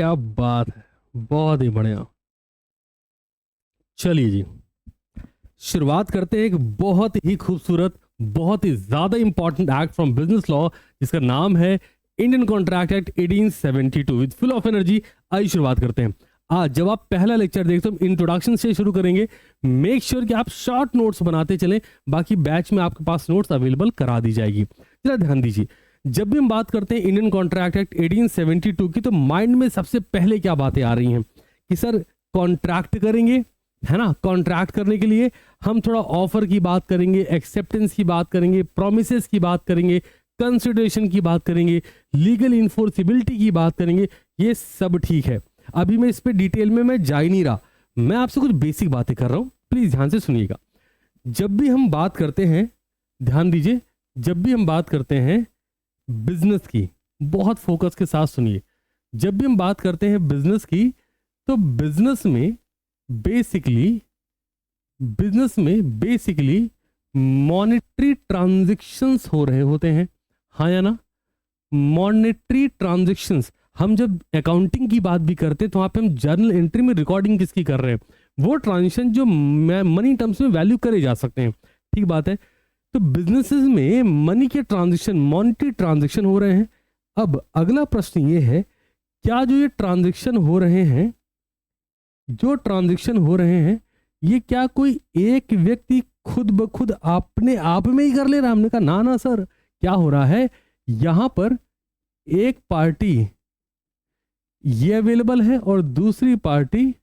क्या बात है, बहुत ही बढ़िया। चलिए जी, शुरुआत करते हैं एक बहुत ही खूबसूरत, बहुत ही ज्यादा important act from business law जिसका नाम है Indian contract act 1872 with full of energy. आइए शुरुआत करते हैं। आज जब आप पहला लेक्चर देखते हो, इंट्रोडक्शन से शुरू करेंगे। मेक श्योर कि आप शॉर्ट नोट्स बनाते चलें, बाकी बैच में आपके पास नोट्स अवेलेबल करा दी जाएगी। जरा ध्यान दीजिए, जब भी हम बात करते हैं इंडियन कॉन्ट्रैक्ट एक्ट 1872 की, तो माइंड में सबसे पहले क्या बातें आ रही हैं कि सर कॉन्ट्रैक्ट करेंगे, है ना। कॉन्ट्रैक्ट करने के लिए हम थोड़ा ऑफर की बात करेंगे, एक्सेप्टेंस की बात करेंगे, प्रोमिसेस की बात करेंगे, कंसिडरेशन की बात करेंगे, लीगल इन्फोर्सिबिलिटी की बात करेंगे। ये सब ठीक है, अभी मैं इस पे डिटेल में मैं जा ही नहीं रहा, मैं आपसे कुछ बेसिक बातें कर रहा हूं, प्लीज ध्यान से सुनिएगा। जब भी हम बात करते हैं, ध्यान दीजिए, जब भी हम बात करते हैं बिजनेस की, बहुत फोकस के साथ सुनिए। जब भी हम बात करते हैं बिजनेस की, तो बिजनेस में बेसिकली मॉनेटरी ट्रांजैक्शंस हो रहे होते हैं, हाँ या ना। मॉनेटरी ट्रांजैक्शंस, हम जब अकाउंटिंग की बात भी करते हैं तो वहाँ पे हम जर्नल एंट्री में रिकॉर्डिंग किसकी कर रहे हैं, वो ट्रांजैक्शन जो मनी टर्म्स में वैल्यू करे जा सकते हैं, ठीक बात है। तो बिजनेसेस में मनी के ट्रांजैक्शन, मॉनेटरी ट्रांजैक्शन हो रहे हैं। अब अगला प्रश्न ये है, क्या जो ये ट्रांजैक्शन हो रहे हैं, ये क्या कोई एक व्यक्ति खुद ब खुद अपने आप में ही कर ले रहा है? हमने कहा ना ना सर, क्या हो रहा है, यहां पर एक पार्टी ये अवेलेबल है और दूसरी पार्टी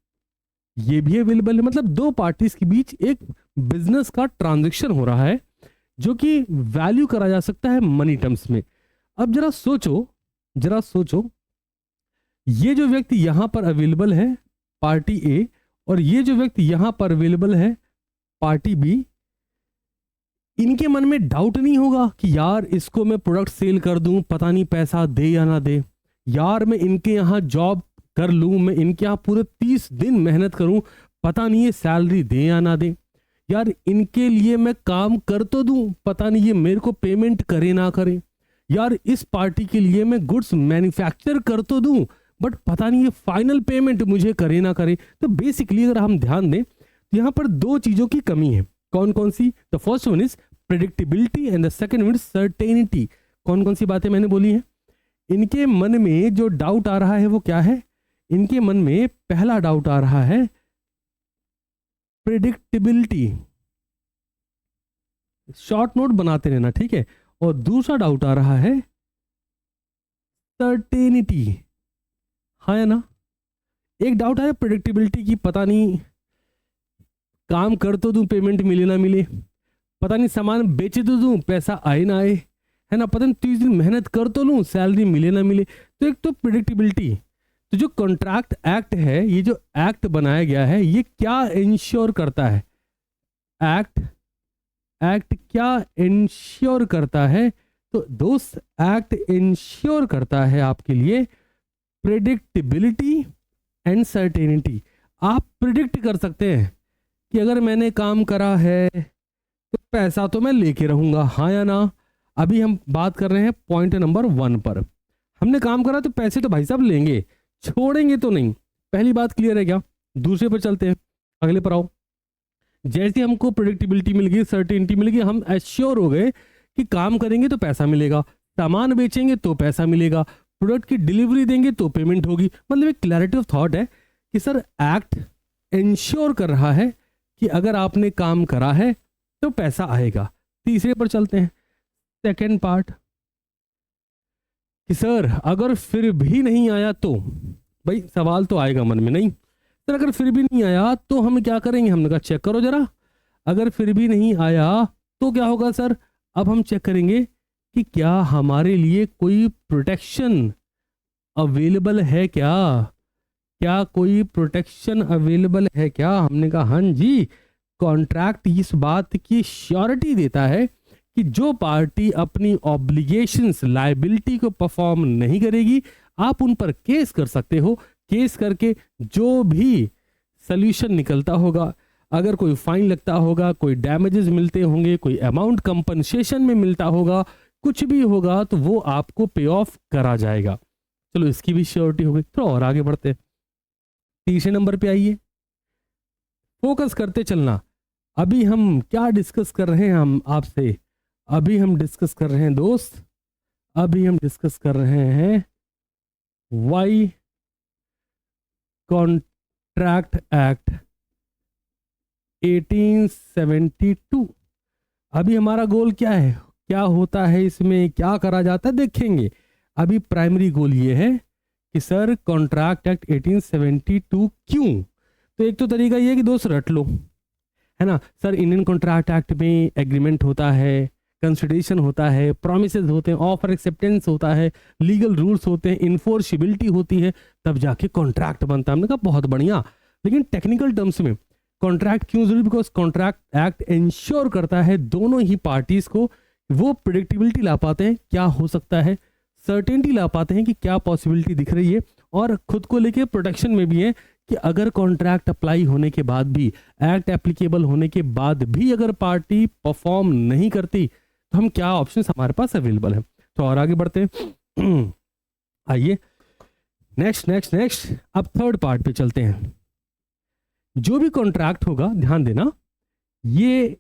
ये भी अवेलेबल है, मतलब दो पार्टीज के बीच एक बिजनेस का ट्रांजैक्शन हो रहा है जो कि वैल्यू करा जा सकता है मनी टर्म्स में। अब जरा सोचो, ये जो व्यक्ति यहां पर अवेलेबल है पार्टी ए, और ये जो व्यक्ति यहां पर अवेलेबल है पार्टी बी, इनके मन में डाउट नहीं होगा कि यार इसको मैं प्रोडक्ट सेल कर दूं, पता नहीं पैसा दे या ना दे, यार मैं इनके यहाँ जॉब कर लूं, मैं इनके यहाँ पूरे 30 दिन मेहनत करूं, पता नहीं ये सैलरी दे या ना दे, यार इनके लिए मैं काम कर तो दूं, पता नहीं ये मेरे को पेमेंट करे ना करे, यार इस पार्टी के लिए मैं गुड्स मैन्युफैक्चर कर तो दूं, बट पता नहीं ये फाइनल पेमेंट मुझे करे ना करे। तो बेसिकली अगर हम ध्यान दें तो यहाँ पर दो चीजों की कमी है। कौन कौन सी? The first one is predictability and the second one is certainty. कौन कौन सी बातें मैंने बोली हैं? इनके मन में जो डाउट आ रहा है वो क्या है? इनके मन में पहला डाउट आ रहा है प्रेडिक्टेबिलिटी, शॉर्ट नोट बनाते रहना, ठीक है। और दूसरा डाउट आ रहा है सर्टेनिटी, हाँ या ना। एक डाउट है प्रेडिक्टेबिलिटी की, पता नहीं काम कर तो दूं पेमेंट मिले ना मिले, पता नहीं सामान बेच तो दूं पैसा आए ना आए, है ना, पता नहीं 30 दिन मेहनत कर तो लूं सैलरी मिले ना मिले। तो एक तो प्रेडिक्टेबिलिटी, तो जो कॉन्ट्रैक्ट एक्ट है, ये जो एक्ट बनाया गया है, ये क्या इंश्योर करता है? एक्ट क्या इंश्योर करता है? तो दोस्त एक्ट इंश्योर करता है आपके लिए प्रेडिक्टेबिलिटी एंड सर्टेनिटी। आप प्रिडिक्ट कर सकते हैं कि अगर मैंने काम करा है तो पैसा तो मैं लेके रहूंगा, हाँ या ना। अभी हम बात कर रहे हैं पॉइंट नंबर 1 पर, हमने काम करा तो पैसे तो भाई साहब लेंगे, छोड़ेंगे तो नहीं। पहली बात क्लियर है क्या? दूसरे पर चलते हैं, अगले पर आओ। जैसे हमको प्रेडिक्टेबिलिटी मिल गई, सर्टेनिटी मिल गई, हम एश्योर हो गए कि काम करेंगे तो पैसा मिलेगा, सामान बेचेंगे तो पैसा मिलेगा, प्रोडक्ट की डिलीवरी देंगे तो पेमेंट होगी। मतलब एक क्लैरिटी ऑफ थॉट है कि सर एक्ट इंश्योर कर रहा है कि अगर आपने काम करा है तो पैसा आएगा। तीसरे पर चलते हैं, सेकेंड पार्ट, कि सर अगर फिर भी नहीं आया तो, भाई सवाल तो आएगा मन में, नहीं सर अगर फिर भी नहीं आया तो हम क्या करेंगे? हमने कहा चेक करो जरा, अगर फिर भी नहीं आया तो क्या होगा सर? अब हम चेक करेंगे कि क्या हमारे लिए कोई प्रोटेक्शन अवेलेबल है क्या कोई प्रोटेक्शन अवेलेबल है क्या? हमने कहा हाँ जी, कॉन्ट्रैक्ट इस बात की श्योरिटी देता है कि जो पार्टी अपनी ऑब्लिगेशंस, लायबिलिटी को परफॉर्म नहीं करेगी, आप उन पर केस कर सकते हो। केस करके जो भी सॉल्यूशन निकलता होगा, अगर कोई फाइन लगता होगा, कोई डैमेजेस मिलते होंगे, कोई अमाउंट कंपनसेशन में मिलता होगा, कुछ भी होगा, तो वो आपको पे ऑफ करा जाएगा। चलो इसकी भी श्योरिटी हो गई। थोड़ा और आगे बढ़ते हैं, तीसरे नंबर पे आइए, फोकस करते चलना। अभी हम क्या डिस्कस कर रहे हैं, हम आपसे अभी हम डिस्कस कर रहे हैं दोस्त, अभी हम डिस्कस कर रहे हैं वाई कॉन्ट्रैक्ट एक्ट 1872। अभी हमारा गोल क्या है, क्या होता है इसमें, क्या करा जाता है, देखेंगे। अभी प्राइमरी गोल ये है कि सर कॉन्ट्रैक्ट एक्ट 1872 क्यों। तो एक तो तरीका ये है कि दोस्त रट लो, है ना। सर इंडियन कॉन्ट्रैक्ट एक्ट में एग्रीमेंट होता है, कंसिडरेशन होता है, प्रोमिसेस होते हैं, ऑफर एक्सेप्टेंस होता है, लीगल रूल्स होते हैं, इन्फोर्सिबिलिटी होती है, तब जाके कॉन्ट्रैक्ट बनता है। हमने कहा बहुत बढ़िया, लेकिन टेक्निकल टर्म्स में कॉन्ट्रैक्ट क्यों जरूरी, बिकॉज कॉन्ट्रैक्ट एक्ट इंश्योर करता है दोनों ही पार्टीज को, वो प्रिडिक्टेबिलिटी ला पाते हैं क्या हो सकता है, सर्टेनिटी ला पाते हैं कि क्या पॉसिबिलिटी दिख रही है, और खुद को लेके प्रोटेक्शन में भी है कि अगर कॉन्ट्रैक्ट अप्लाई होने के बाद भी, एक्ट एप्लीकेबल होने के बाद भी अगर पार्टी परफॉर्म नहीं करती तो हम क्या ऑप्शन हमारे पास अवेलेबल है। तो और आगे बढ़ते हैं आइए नेक्स्ट अब थर्ड पार्ट पे चलते हैं। जो भी कॉन्ट्रैक्ट होगा, ध्यान देना, ये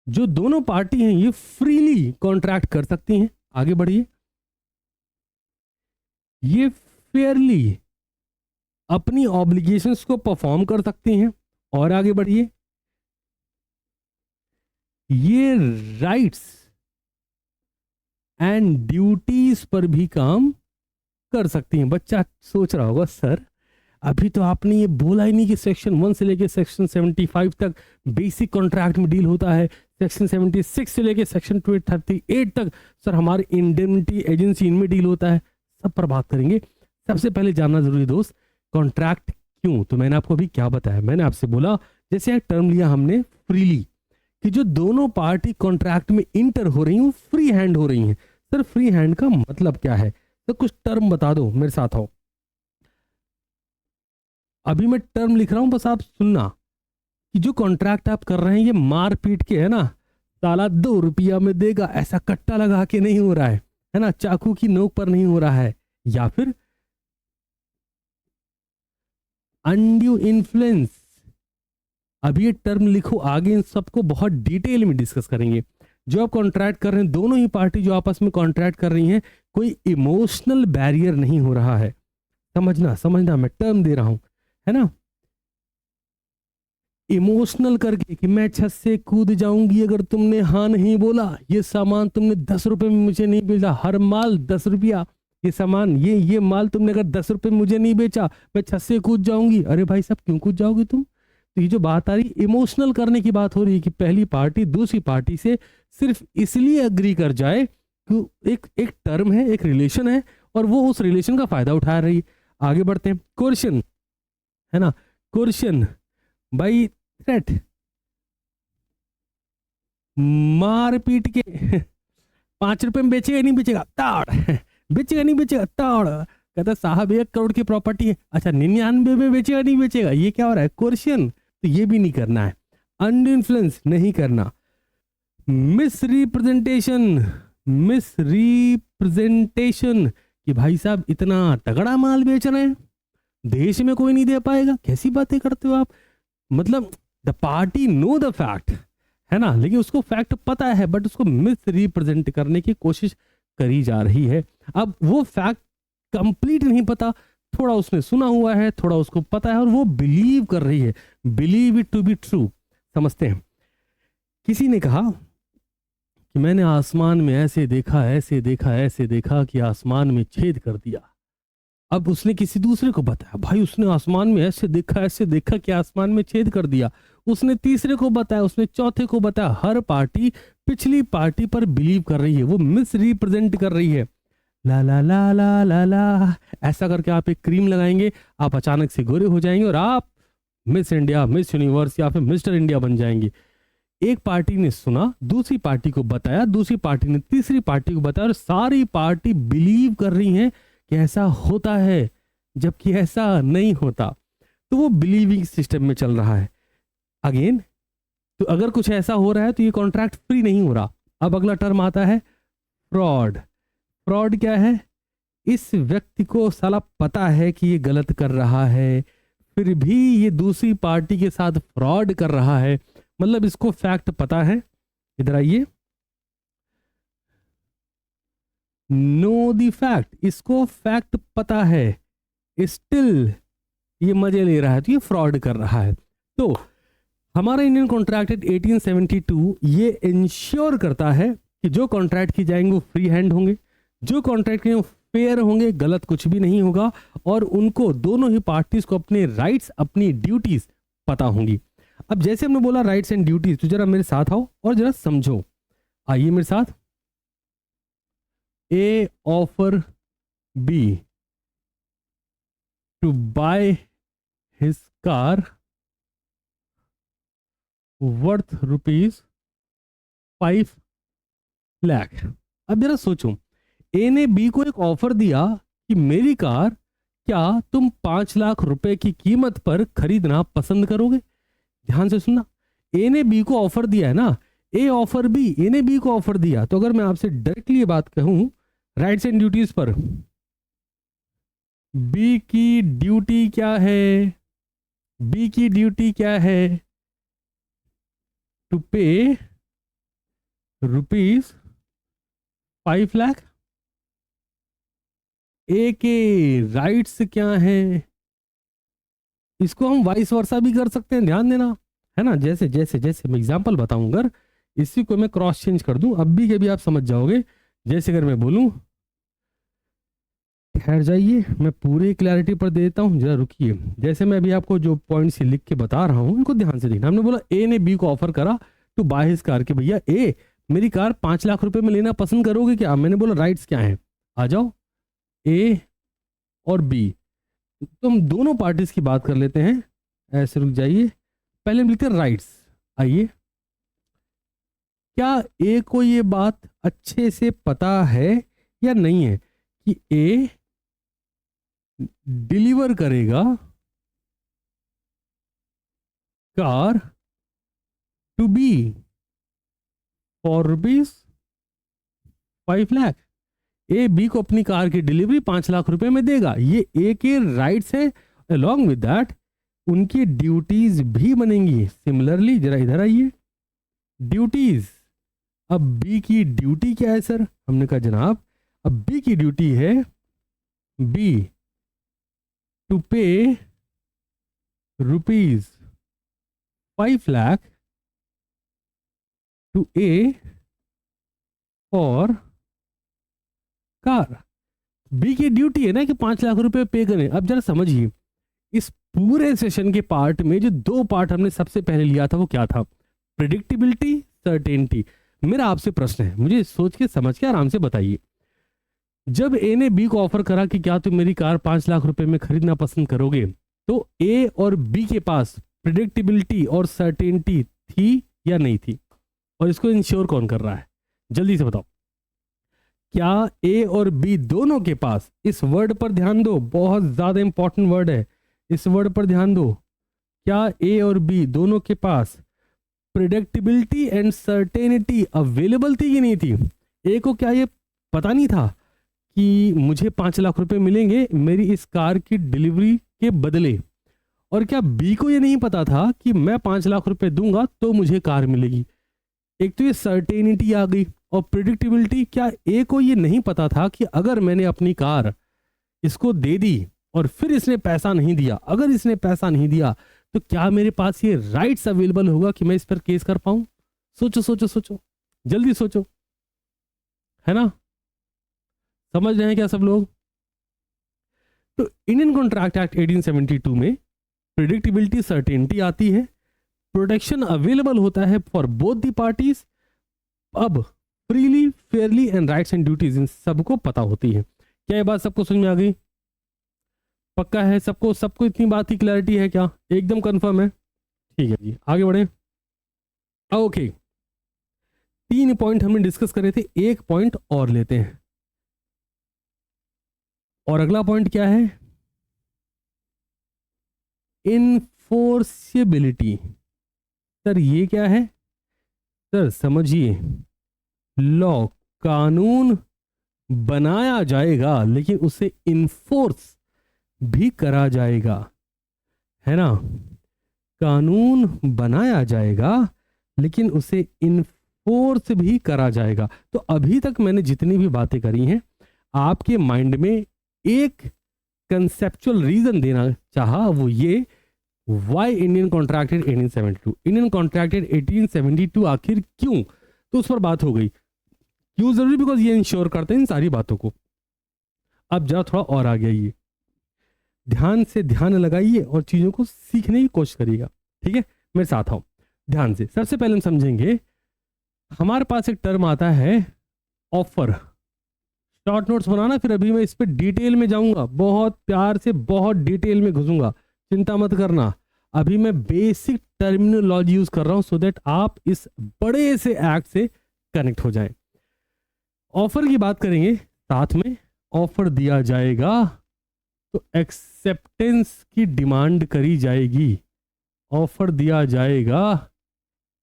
जो दोनों पार्टी हैं ये फ्रीली कॉन्ट्रैक्ट कर सकती हैं। आगे बढ़िए, ये फेयरली अपनी ऑब्लिगेशंस को परफॉर्म कर सकती हैं। और आगे बढ़िए, ये राइट्स एंड ड्यूटीज पर भी काम कर सकती हैं। बच्चा सोच रहा होगा सर अभी तो आपने ये बोला ही नहीं कि सेक्शन 1 से लेके सेक्शन 75 तक बेसिक कॉन्ट्रैक्ट में डील होता है, सेक्शन 76 से लेके सेक्शन 238 तक सर हमारे इंडेमनिटी एजेंसी इनमें डील होता है। सब पर बात करेंगे। सबसे पहले जानना जरूरी दोस्त, कॉन्ट्रैक्ट क्यों। तो मैंने आपको अभी क्या बताया, मैंने आपसे बोला जैसे एक टर्म लिया हमने फ्रीली, कि जो दोनों पार्टी कॉन्ट्रैक्ट में इंटर हो रही हैं वो फ्री हैंड हो रही हैं। सर फ्री हैंड का मतलब क्या है, तो कुछ टर्म बता दो, मेरे साथ आओ। अभी मैं टर्म लिख रहा हूं, बस आप सुनना कि जो कॉन्ट्रैक्ट आप कर रहे हैं ये मार पीट के, है ना, साला 2 रुपया में देगा ऐसा कट्टा लगा के नहीं हो रहा है ना, चाकू की नोक पर नहीं हो रहा है, या फिर अनड्यू इन्फ्लुएंस। अभी ये टर्म लिखो, आगे इन सबको बहुत डिटेल में डिस्कस करेंगे। जो आप कॉन्ट्रैक्ट कर रहे हैं, दोनों ही पार्टी जो आपस में कॉन्ट्रैक्ट कर रही हैं, कोई इमोशनल बैरियर नहीं हो रहा है। समझना मैं टर्म दे रहा हूं, है ना। इमोशनल करके कि मैं छत से कूद जाऊंगी अगर तुमने हाँ नहीं बोला, ये सामान तुमने 10 रुपए में मुझे नहीं बेचा, हर माल 10 रुपया, ये सामान ये माल तुमने अगर 10 रुपए में मुझे नहीं बेचा, मैं छत से कूद जाऊंगी। अरे भाई साहब क्यों कूद जाओगे तुम। तो ये जो बात आ रही, इमोशनल करने की बात हो रही है कि पहली पार्टी दूसरी पार्टी से सिर्फ इसलिए अग्री कर जाए कि एक टर्म है, एक रिलेशन है, और वो उस रिलेशन का फायदा उठा रही है। आगे बढ़ते हैं, कोर्शन, है ना, कोर्शन भाई थ्रेट, मार पीट के 5 रुपए में बेचेगा नहीं बेचेगा ताड़, बेचेगा नहीं बेचेगा ताड़, कहता साहब 1 करोड़ की प्रॉपर्टी है, अच्छा 99 में बेचेगा नहीं बेचेगा, ये क्या हो रहा है, कोर्शन। तो ये भी नहीं करना है। अंडर इन्फ्लुएंस नहीं करना। मिस रिप्रेजेंटेशन कि भाई साहब इतना तगड़ा माल बेच रहे हैं, देश में कोई नहीं दे पाएगा, कैसी बातें करते हो आप। मतलब the party know the fact, है ना, लेकिन उसको फैक्ट पता है बट उसको मिस रिप्रेजेंट करने की कोशिश करी जा रही है। अब वो फैक्ट कंप्लीट नहीं पता, थोड़ा उसने सुना हुआ है, थोड़ा उसको पता है, और वो बिलीव कर रही है, believe it to be true. समझते हैं, किसी ने कहा कि मैंने आसमान में ऐसे देखा कि आसमान में छेद कर दिया। अब उसने किसी दूसरे को बताया, भाई उसने आसमान में ऐसे देखा कि आसमान में छेद कर दिया। उसने तीसरे को बताया, उसने चौथे को बताया। हर पार्टी पिछली पार्टी पर बिलीव कर रही है, वो मिस रिप्रेजेंट कर रही है। ला ला ला ला ला ला, ऐसा करके आप एक क्रीम लगाएंगे, आप अचानक से गोरे हो जाएंगे और आप मिस इंडिया, मिस यूनिवर्स या फिर मिस्टर इंडिया बन जाएंगे। एक पार्टी ने सुना, दूसरी पार्टी को बताया, दूसरी पार्टी ने तीसरी पार्टी को बताया, और सारी पार्टी बिलीव कर रही हैं कि ऐसा होता है, जबकि ऐसा नहीं होता। तो वो बिलीविंग सिस्टम में चल रहा है। अगेन, तो अगर कुछ ऐसा हो रहा है तो ये कॉन्ट्रैक्ट फ्री नहीं हो रहा। अब अगला टर्म आता है फ्रॉड। फ्रॉड क्या है, इस व्यक्ति को साला पता है कि ये गलत कर रहा है, फिर भी ये दूसरी पार्टी के साथ फ्रॉड कर रहा है, मतलब इसको फैक्ट पता है। इधर आइए, नो द फैक्ट, इसको फैक्ट पता है, स्टिल ये मजे ले रहा है, तो ये फ्रॉड कर रहा है। तो हमारा इंडियन कॉन्ट्रैक्ट एक्ट 1872 ये इंश्योर करता है कि जो कॉन्ट्रैक्ट की जाएंगे वो फ्री हैंड होंगे, जो कॉन्ट्रैक्ट के फेयर होंगे, गलत कुछ भी नहीं होगा, और उनको दोनों ही पार्टीज को अपने राइट्स अपनी ड्यूटीज पता होंगी। अब जैसे हमने बोला राइट्स एंड ड्यूटीज, तो जरा मेरे साथ आओ और जरा समझो, आइए मेरे साथ। A offer B to buy his car worth ₹5 lakh. अब जरा सोचो, ए ने बी को एक ऑफर दिया कि मेरी कार क्या तुम 5 लाख रुपए की कीमत पर खरीदना पसंद करोगे। ध्यान से सुनना, ए ने बी को ऑफर दिया है ना, ए ऑफर बी, ए ने बी को ऑफर दिया। तो अगर मैं आपसे डायरेक्टली ये बात कहूं राइट्स एंड ड्यूटीज पर, बी की ड्यूटी क्या है, बी की ड्यूटी क्या है, टू पे ₹5 लाख। ए के राइट्स क्या हैं, इसको हम वाइस वर्सा भी कर सकते हैं, ध्यान देना, है ना। जैसे जैसे जैसे मैं एग्जांपल बताऊंगा, इसी को मैं क्रॉस चेंज कर दूं, अब भी के भी आप समझ जाओगे। जैसे अगर मैं बोलूं, ठहर जाइए, मैं पूरी क्लैरिटी पर दे देता हूं, जरा रुकिए। जैसे मैं अभी आपको जो पॉइंट्स लिख के बता रहा हूं इनको ध्यान से देखना। हमने बोला ए ने बी को ऑफर करा टू बाय हिज कार, कि भैया ए मेरी कार 5 लाख रुपए में लेना पसंद करोगे क्या। मैंने बोला राइट्स क्या हैं, आ जाओ, ए और बी, तो हम दोनों पार्टीज की बात कर लेते हैं। ऐसे रुक जाइए, पहले हम लिखते हैं राइट्स। आइए, क्या ए को ये बात अच्छे से पता है या नहीं है कि ए डिलीवर करेगा car to B for ₹5 lakh. A B को अपनी कार की डिलीवरी 5 लाख रुपए में देगा, ये ए के राइट्स है। अलॉन्ग विद दैट उनकी ड्यूटीज भी बनेंगी। सिमिलरली जरा इधर आइए, ड्यूटीज। अब बी की ड्यूटी क्या है सर, हमने कहा जनाब अब बी की ड्यूटी है B to pay ₹5 lakh to A for car. B की ड्यूटी है ना कि 5 लाख रुपए पे करें। अब जरा समझिए, इस पूरे सेशन के पार्ट में जो 2 पार्ट हमने सबसे पहले लिया था वो क्या था, प्रेडिक्टेबिलिटी, सर्टेनिटी। मेरा आपसे प्रश्न है, मुझे सोच के समझ के आराम से बताइए, जब ए ने बी को ऑफर करा कि क्या तुम मेरी कार 5 लाख रुपए में खरीदना पसंद करोगे, तो ए और बी के पास प्रेडिक्टेबिलिटी और सर्टेनिटी थी या नहीं थी, और इसको इंश्योर कौन कर रहा है, जल्दी से बताओ। क्या ए और बी दोनों के पास, इस वर्ड पर ध्यान दो, बहुत ज्यादा इंपॉर्टेंट वर्ड है, इस वर्ड पर ध्यान दो, क्या ए और बी दोनों के पास प्रेडिक्टेबिलिटी एंड सर्टेनिटी अवेलेबल थी कि नहीं थी। ए को क्या ये पता नहीं था कि मुझे 5 लाख रुपए मिलेंगे मेरी इस कार की डिलीवरी के बदले, और क्या बी को ये नहीं पता था कि मैं 5 लाख रुपए दूंगा तो मुझे कार मिलेगी। एक तो ये सर्टेनिटी आ गई, और प्रेडिक्टेबिलिटी, क्या ए को ये नहीं पता था कि अगर मैंने अपनी कार इसको दे दी और फिर इसने पैसा नहीं दिया, अगर इसने पैसा नहीं दिया तो क्या मेरे पास ये राइट्स अवेलेबल होगा कि मैं इस पर केस कर पाऊं। सोचो सोचो सोचो, जल्दी सोचो, है ना, समझ रहे हैं क्या सब लोग। तो इंडियन कॉन्ट्रैक्ट एक्ट 1872 में प्रेडिक्टेबिलिटी, सर्टेनिटी आती है, प्रोटेक्शन अवेलेबल होता है फॉर बोथ दी पार्टीज। अब freely, Fairlie and rights and duties इन सबको पता होती है। क्या ये बात सबको समझ में आ गई, पक्का है सबको, सबको इतनी बात की क्लैरिटी है क्या, एकदम कंफर्म है, ठीक है जी, आगे बढ़े। ओके, 3 पॉइंट हमने डिस्कस करे थे, एक पॉइंट और लेते हैं, और अगला पॉइंट क्या है, इनफोर्सिबिलिटी। सर ये क्या है, सर समझिए, लॉ, कानून बनाया जाएगा लेकिन उसे इन्फोर्स भी करा जाएगा, है ना। कानून बनाया जाएगा लेकिन उसे इन्फोर्स भी करा जाएगा। तो अभी तक मैंने जितनी भी बातें करी हैं, आपके माइंड में एक कंसेप्चुअल रीजन देना चाहा, वो ये, why Indian contracted 1872, Indian contracted 1872 आखिर क्यों, तो उस पर बात हो गई। क्यों जरूरी, बिकॉज ये इंश्योर करते हैं इन सारी बातों को। अब जरा थोड़ा और आगे आइए, ध्यान से ध्यान लगाइए और चीजों को सीखने की कोशिश करिएगा, ठीक है। मेरे साथ आओ ध्यान से। सबसे पहले हम समझेंगे, हमारे पास एक टर्म आता है ऑफर। शॉर्ट नोट्स बनाना, फिर अभी मैं इस पर डिटेल में जाऊंगा, बहुत प्यार से बहुत डिटेल में घुसूंगा, चिंता मत करना। अभी मैं बेसिक टर्मिनोलॉजी यूज कर रहा हूं सो दैट आप इस बड़े से एक्ट से कनेक्ट हो जाएं। ऑफर की बात करेंगे साथ में, ऑफर दिया जाएगा तो एक्सेप्टेंस की डिमांड करी जाएगी। ऑफर दिया जाएगा,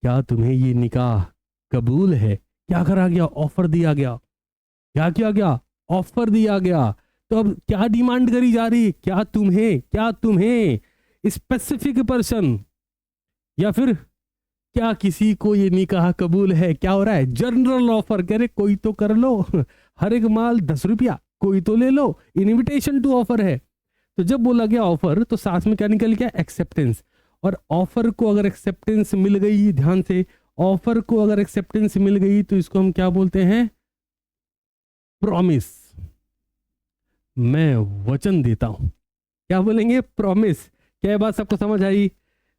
क्या तुम्हें ये निकाह कबूल है, क्या करा गया, ऑफर दिया गया। क्या किया गया, ऑफर दिया गया। तो अब क्या डिमांड करी जा रही है, क्या तुम्हें स्पेसिफिक पर्सन, या फिर क्या किसी को ये निकाह कबूल है। क्या हो रहा है, जनरल ऑफर, कह रहे कोई तो कर लो, हर एक माल 10 रुपया, कोई तो ले लो, इनविटेशन टू ऑफर है। तो जब बोला गया ऑफर तो साथ में क्या निकल गया, एक्सेप्टेंस। और ऑफर को अगर एक्सेप्टेंस मिल गई, ध्यान से, ऑफर को अगर एक्सेप्टेंस मिल गई तो इसको हम क्या बोलते हैं, प्रॉमिस। मैं वचन देता हूं, क्या बोलेंगे, प्रॉमिस। क्या बात सबको समझ आई?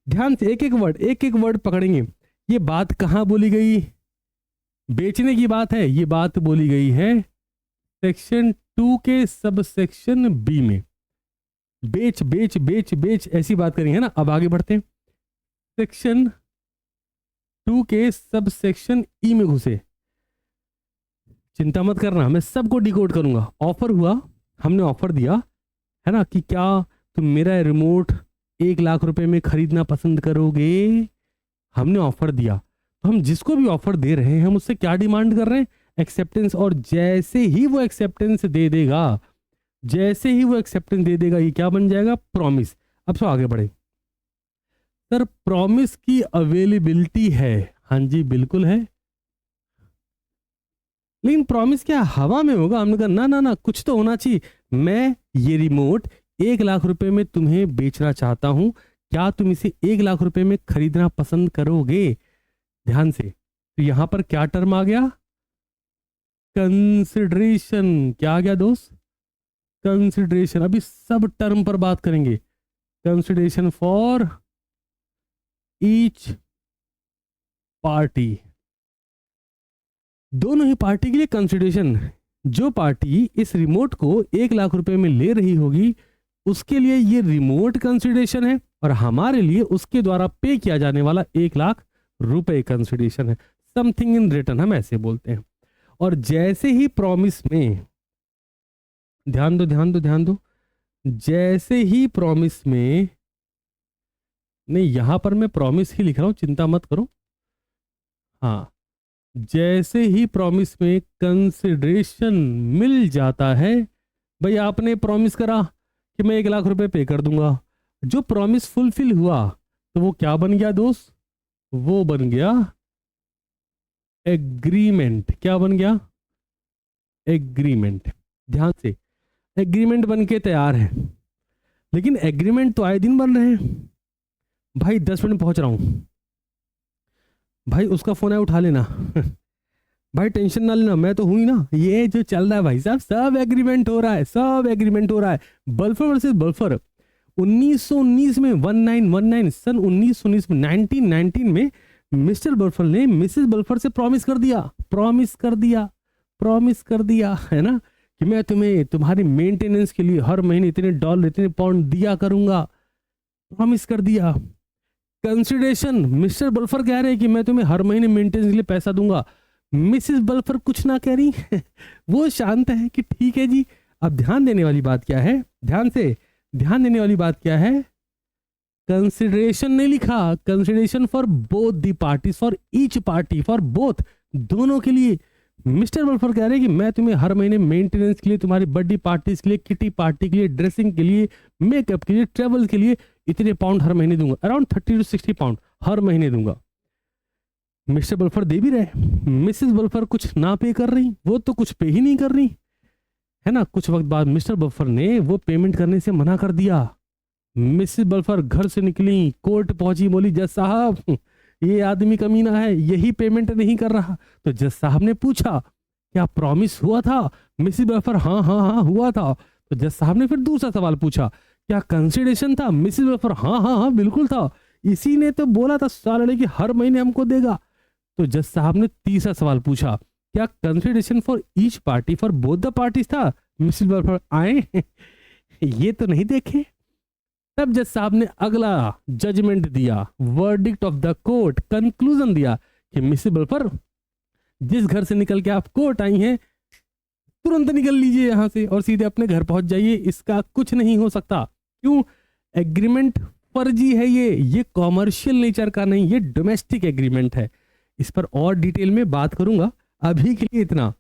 ध्यान से एक एक वर्ड पकड़ेंगे। ये बात कहां बोली गई, बेचने की बात है। ये बात बोली गई है सेक्शन 2 के सब सेक्शन बी में। बेच बेच बेच बेच ऐसी बात करेंगे ना। अब आगे बढ़ते हैं, सेक्शन 2 के सब सेक्शन ई में घुसे। चिंता मत करना, मैं सबको डिकोड करूंगा। ऑफर हुआ, हमने ऑफर दिया है ना, कि क्या तुम मेरा रिमोट 1 लाख रुपए में खरीदना पसंद करोगे। हमने ऑफर दिया, तो हम जिसको भी ऑफर दे रहे हैं हम उससे क्या डिमांड कर रहे हैं, एक्सेप्टेंस। और जैसे ही वो एक्सेप्टेंस दे देगा, ये क्या बन जाएगा, प्रॉमिस। अब सो आगे बढ़े। सर प्रॉमिस की अवेलेबिलिटी है, हाँ जी बिल्कुल है, लेकिन प्रॉमिस क्या हवा में होगा। हमने कहा ना ना ना, कुछ तो होना चाहिए। मैं ये रिमोट 1 लाख रुपए में तुम्हें बेचना चाहता हूं, क्या तुम इसे 1 लाख रुपए में खरीदना पसंद करोगे। ध्यान से, तो यहां पर क्या टर्म आ गया, कंसिडरेशन। क्या आ गया दोस्त, कंसिडरेशन। अभी सब टर्म पर बात करेंगे। कंसिडरेशन फॉर ईच पार्टी, दोनों ही पार्टी के लिए कंसिडरेशन। जो पार्टी इस रिमोट को 1 लाख रुपए में ले रही होगी उसके लिए ये रिमोट कंसिडरेशन है, और हमारे लिए उसके द्वारा पे किया जाने वाला 1 लाख रुपए कंसिडरेशन है। समथिंग इन रिटर्न हम ऐसे बोलते हैं। और जैसे ही प्रॉमिस में, ध्यान दो, जैसे ही प्रॉमिस में, नहीं यहां पर मैं प्रॉमिस ही लिख रहा हूं, चिंता मत करो। हाँ, जैसे ही प्रॉमिस में कंसिडरेशन मिल जाता है, भाई आपने प्रॉमिस करा कि मैं 1 लाख रुपए पे कर दूंगा। जो प्रॉमिस फुलफिल हुआ तो वो क्या बन गया दोस्त, वो बन गया एग्रीमेंट। क्या बन गया, एग्रीमेंट। ध्यान से, एग्रीमेंट बन के तैयार है, लेकिन एग्रीमेंट तो आए दिन बन रहे हैं। भाई 10 मिनट पहुंच रहा हूं, भाई उसका फोन है उठा लेना भाई टेंशन ना लेना, मैं तो हूं ही ना। ये जो चल रहा है भाई साहब, सब एग्रीमेंट हो रहा है, बल्फर वर्सेस बल्फर 1919 में, 1919 सन 1919 में, 1919 में मिस्टर बल्फर ने मिसेस बल्फर से प्रॉमिस कर दिया है ना, कि मैं तुम्हें तुम्हारी मेंटेनेंस के लिए हर महीने इतने डॉलर इतने पाउंड दिया करूंगा। प्रॉमिस कर दिया। कंसिडरेशन, मिस्टर बल्फर कह रहे हैं कि मैं तुम्हें हर महीने मेंटेनेंस के लिए पैसा दूंगा। मिसेस बल्फर कुछ ना कह रही वो शांत है कि ठीक है जी। अब ध्यान देने वाली बात क्या है, ध्यान देने वाली बात क्या है, कंसिडरेशन नहीं लिखा, consideration for both the parties, for each party, for both, दोनों के लिए। मिस्टर वल्फर कह रहे हैं कि मैं तुम्हें हर महीने मेंटेनेंस के लिए, तुम्हारी बर्थडे पार्टीज के लिए, किटी पार्टी के लिए, ड्रेसिंग के लिए, मेकअप के लिए, ट्रेवल के लिए इतने पाउंड हर महीने दूंगा, अराउंड 30 to 60 पाउंड हर महीने दूंगा। मिस्टर वल्फर दे भी रहे, मिसेस वल्फर कुछ ना पे कर रही, वो तो कुछ पे ही नहीं कर रही है ना। कुछ वक्त बाद मिस्टर वल्फर ने वो पेमेंट करने से मना कर दिया। मिसेस वल्फर घर से निकली, कोर्ट पहुंची, बोली जज साहब ये आदमी कमीना है, यही पेमेंट नहीं कर रहा। तो जज साहब ने पूछा क्या प्रॉमिस हुआ था? मिसेस वल्फर हाँ हाँ हाँ हुआ था। तो जज साहब ने फिर दूसरा सवाल पूछा क्या कंसिडरेशन था? मिसेस वल्फर हाँ हाँ हाँ बिल्कुल था, इसी ने तो बोला था साले कि हर महीने हमको देगा। तो जज साहब ने तीसरा सवाल पूछा क्या consideration for each party for both the parties था? मिसेस वल्फर आए ये तो नहीं देखे। तब जज साहब ने अगला जजमेंट दिया, verdict of the court, conclusion दिया कि मिसेस वल्फर जिस घर से निकल के आप कोर्ट आई हैं तुरंत निकल लीजिए यहां से और सीधे अपने घर पहुंच जाइए, इसका कुछ नहीं हो सकता। क्यों? एग्रीमेंट फर्जी है, ये कॉमर्शियल नेचर का नहीं, ये डोमेस्टिक एग्रीमेंट है। इस पर और डिटेल में बात करूंगा, अभी के लिए इतना।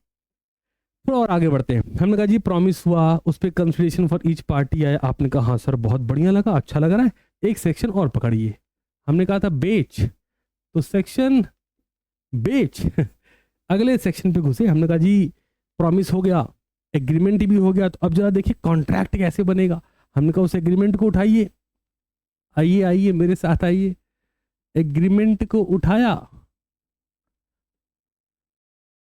थोड़ा और आगे बढ़ते हैं। हमने कहा जी प्रॉमिस हुआ, उस पर कंसिडरेशन फॉर ईच पार्टी आया। आपने कहा हाँ सर बहुत बढ़िया लगा, अच्छा लग रहा है, एक सेक्शन और पकड़िए। हमने कहा था बेच, तो सेक्शन बेच अगले सेक्शन पे घुसे। हमने कहा जी प्रॉमिस हो गया, एग्रीमेंट भी हो गया, तो अब जरा देखिए कॉन्ट्रैक्ट कैसे बनेगा। हमने कहा उस एग्रीमेंट को उठाइए, आइए आइए मेरे साथ आइए। एग्रीमेंट को उठाया,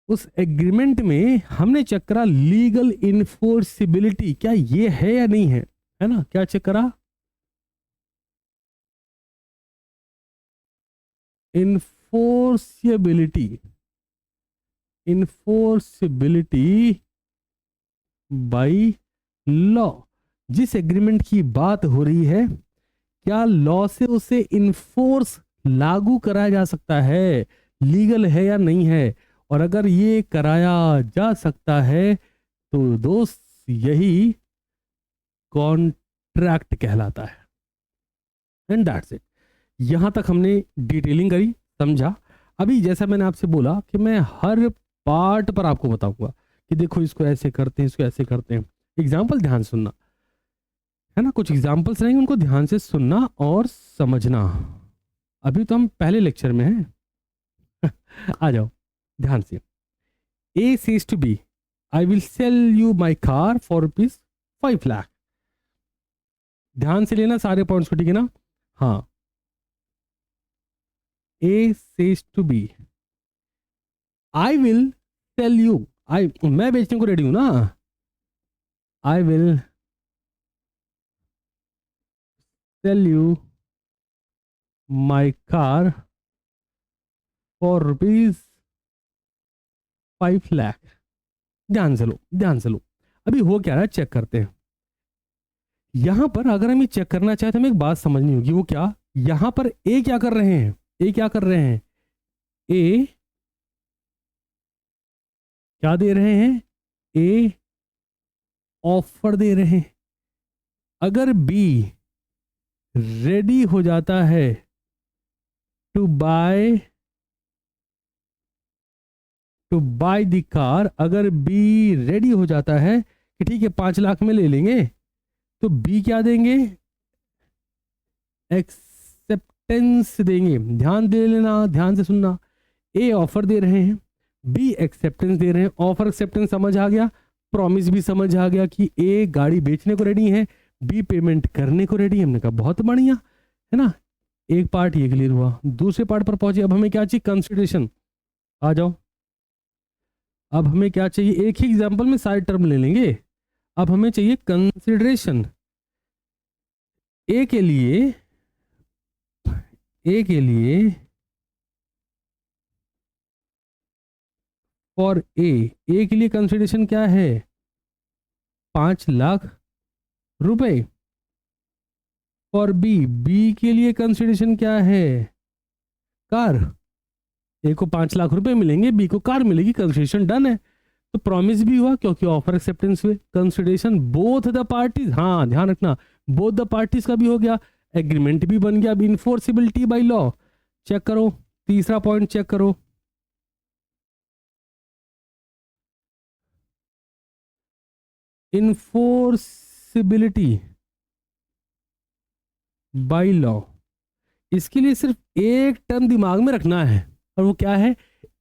उस एग्रीमेंट में हमने चेक करा लीगल इन्फोर्सिबिलिटी, क्या ये है या नहीं है ना। क्या चेक करा? Enforceability, enforceability by law. जिस एग्रीमेंट की बात हो रही है क्या लॉ से उसे इन्फोर्स, लागू कराया जा सकता है, लीगल है या नहीं है। और अगर ये कराया जा सकता है तो दोस्त यही कॉन्ट्रैक्ट कहलाता है। And that's it. यहां तक हमने डिटेलिंग करी, समझा। अभी जैसा मैंने आपसे बोला कि मैं हर पार्ट पर आपको बताऊंगा कि देखो इसको ऐसे करते हैं, इसको ऐसे करते हैं। एग्जाम्पल ध्यान सुनना है ना, कुछ एग्जाम्पल्स रहेंगे उनको ध्यान से सुनना और समझना। अभी तो हम पहले लेक्चर में हैं आ जाओ ध्यान से। A says to B, I will sell you my car for ₹5 lakh. ध्यान से लेना सारे पॉइंट्स को, ठीक है ना। हाँ, A says to B, I will sell you, मैं बेचने को रेडी हूं ना, I will sell you my car for ₹5 lakh. ध्यान से लो, ध्यान से लो। अभी हो क्या रहा है चेक करते हैं। यहां पर अगर हम ये चेक करना चाहते हैं हमें एक बात समझनी होगी, वो क्या? यहां पर ए क्या कर रहे हैं? ए क्या कर रहे हैं? ए क्या दे रहे हैं? ए ऑफर दे रहे हैं। अगर बी रेडी हो जाता है टू बाय द कार, अगर बी रेडी हो जाता है कि ठीक है 5 लाख में ले लेंगे, तो बी क्या देंगे? एक्सेप्टेंस देंगे। ध्यान दे लेना, ध्यान से सुनना। ए ऑफर दे रहे हैं, बी एक्सेप्टेंस दे रहे हैं। ऑफर एक्सेप्टेंस समझ आ गया, प्रॉमिस भी समझ आ गया कि ए गाड़ी बेचने को रेडी है, बी पेमेंट करने को रेडी है। हमने कहा बहुत बढ़िया है ना, एक पार्ट ये क्लियर हुआ। दूसरे पार्ट पर पहुंचे, अब हमें क्या चाहिए? कंसिडरेशन। आ जाओ, अब हमें क्या चाहिए? एक ही एग्जांपल में सारे टर्म ले लेंगे। अब हमें चाहिए कंसिडरेशन। ए के लिए फॉर ए के लिए कंसिडरेशन क्या है? 5 लाख रुपए। फॉर बी के लिए कंसिडरेशन क्या है? कार। ए को 5 लाख रुपए मिलेंगे, बी को कार मिलेगी, कंसिडरेशन डन है। तो प्रॉमिस भी हुआ क्योंकि ऑफर एक्सेप्टेंस हुए। कंसिडरेशन बोथ द पार्टीज, हाँ ध्यान रखना बोथ द पार्टीज का भी हो गया, एग्रीमेंट भी बन गया। अब इन्फोर्सिबिलिटी बाय लॉ चेक करो, तीसरा पॉइंट चेक करो। इन्फोर्सिबिलिटी बाय लॉ, इसके लिए सिर्फ एक टर्म दिमाग में रखना है, और वो क्या है?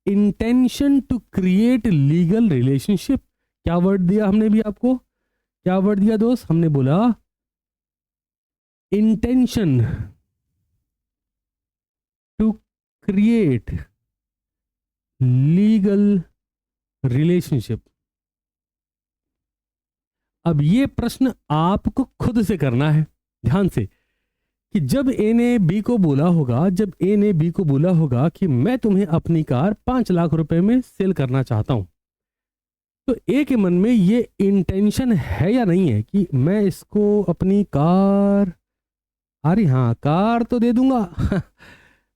Intention to create legal relationship. क्या वर्ड दिया हमने भी आपको? क्या वर्ड दिया दोस्त? हमने बोला intention to create legal relationship. अब ये प्रश्न आपको खुद से करना है, ध्यान से, कि जब ए ने बी को बोला होगा, जब ए ने बी को बोला होगा कि मैं तुम्हें अपनी कार 5 लाख रुपए में सेल करना चाहता हूं, तो ए के मन में ये इंटेंशन है या नहीं है कि मैं इसको अपनी कार, अरे हाँ कार तो दे दूंगा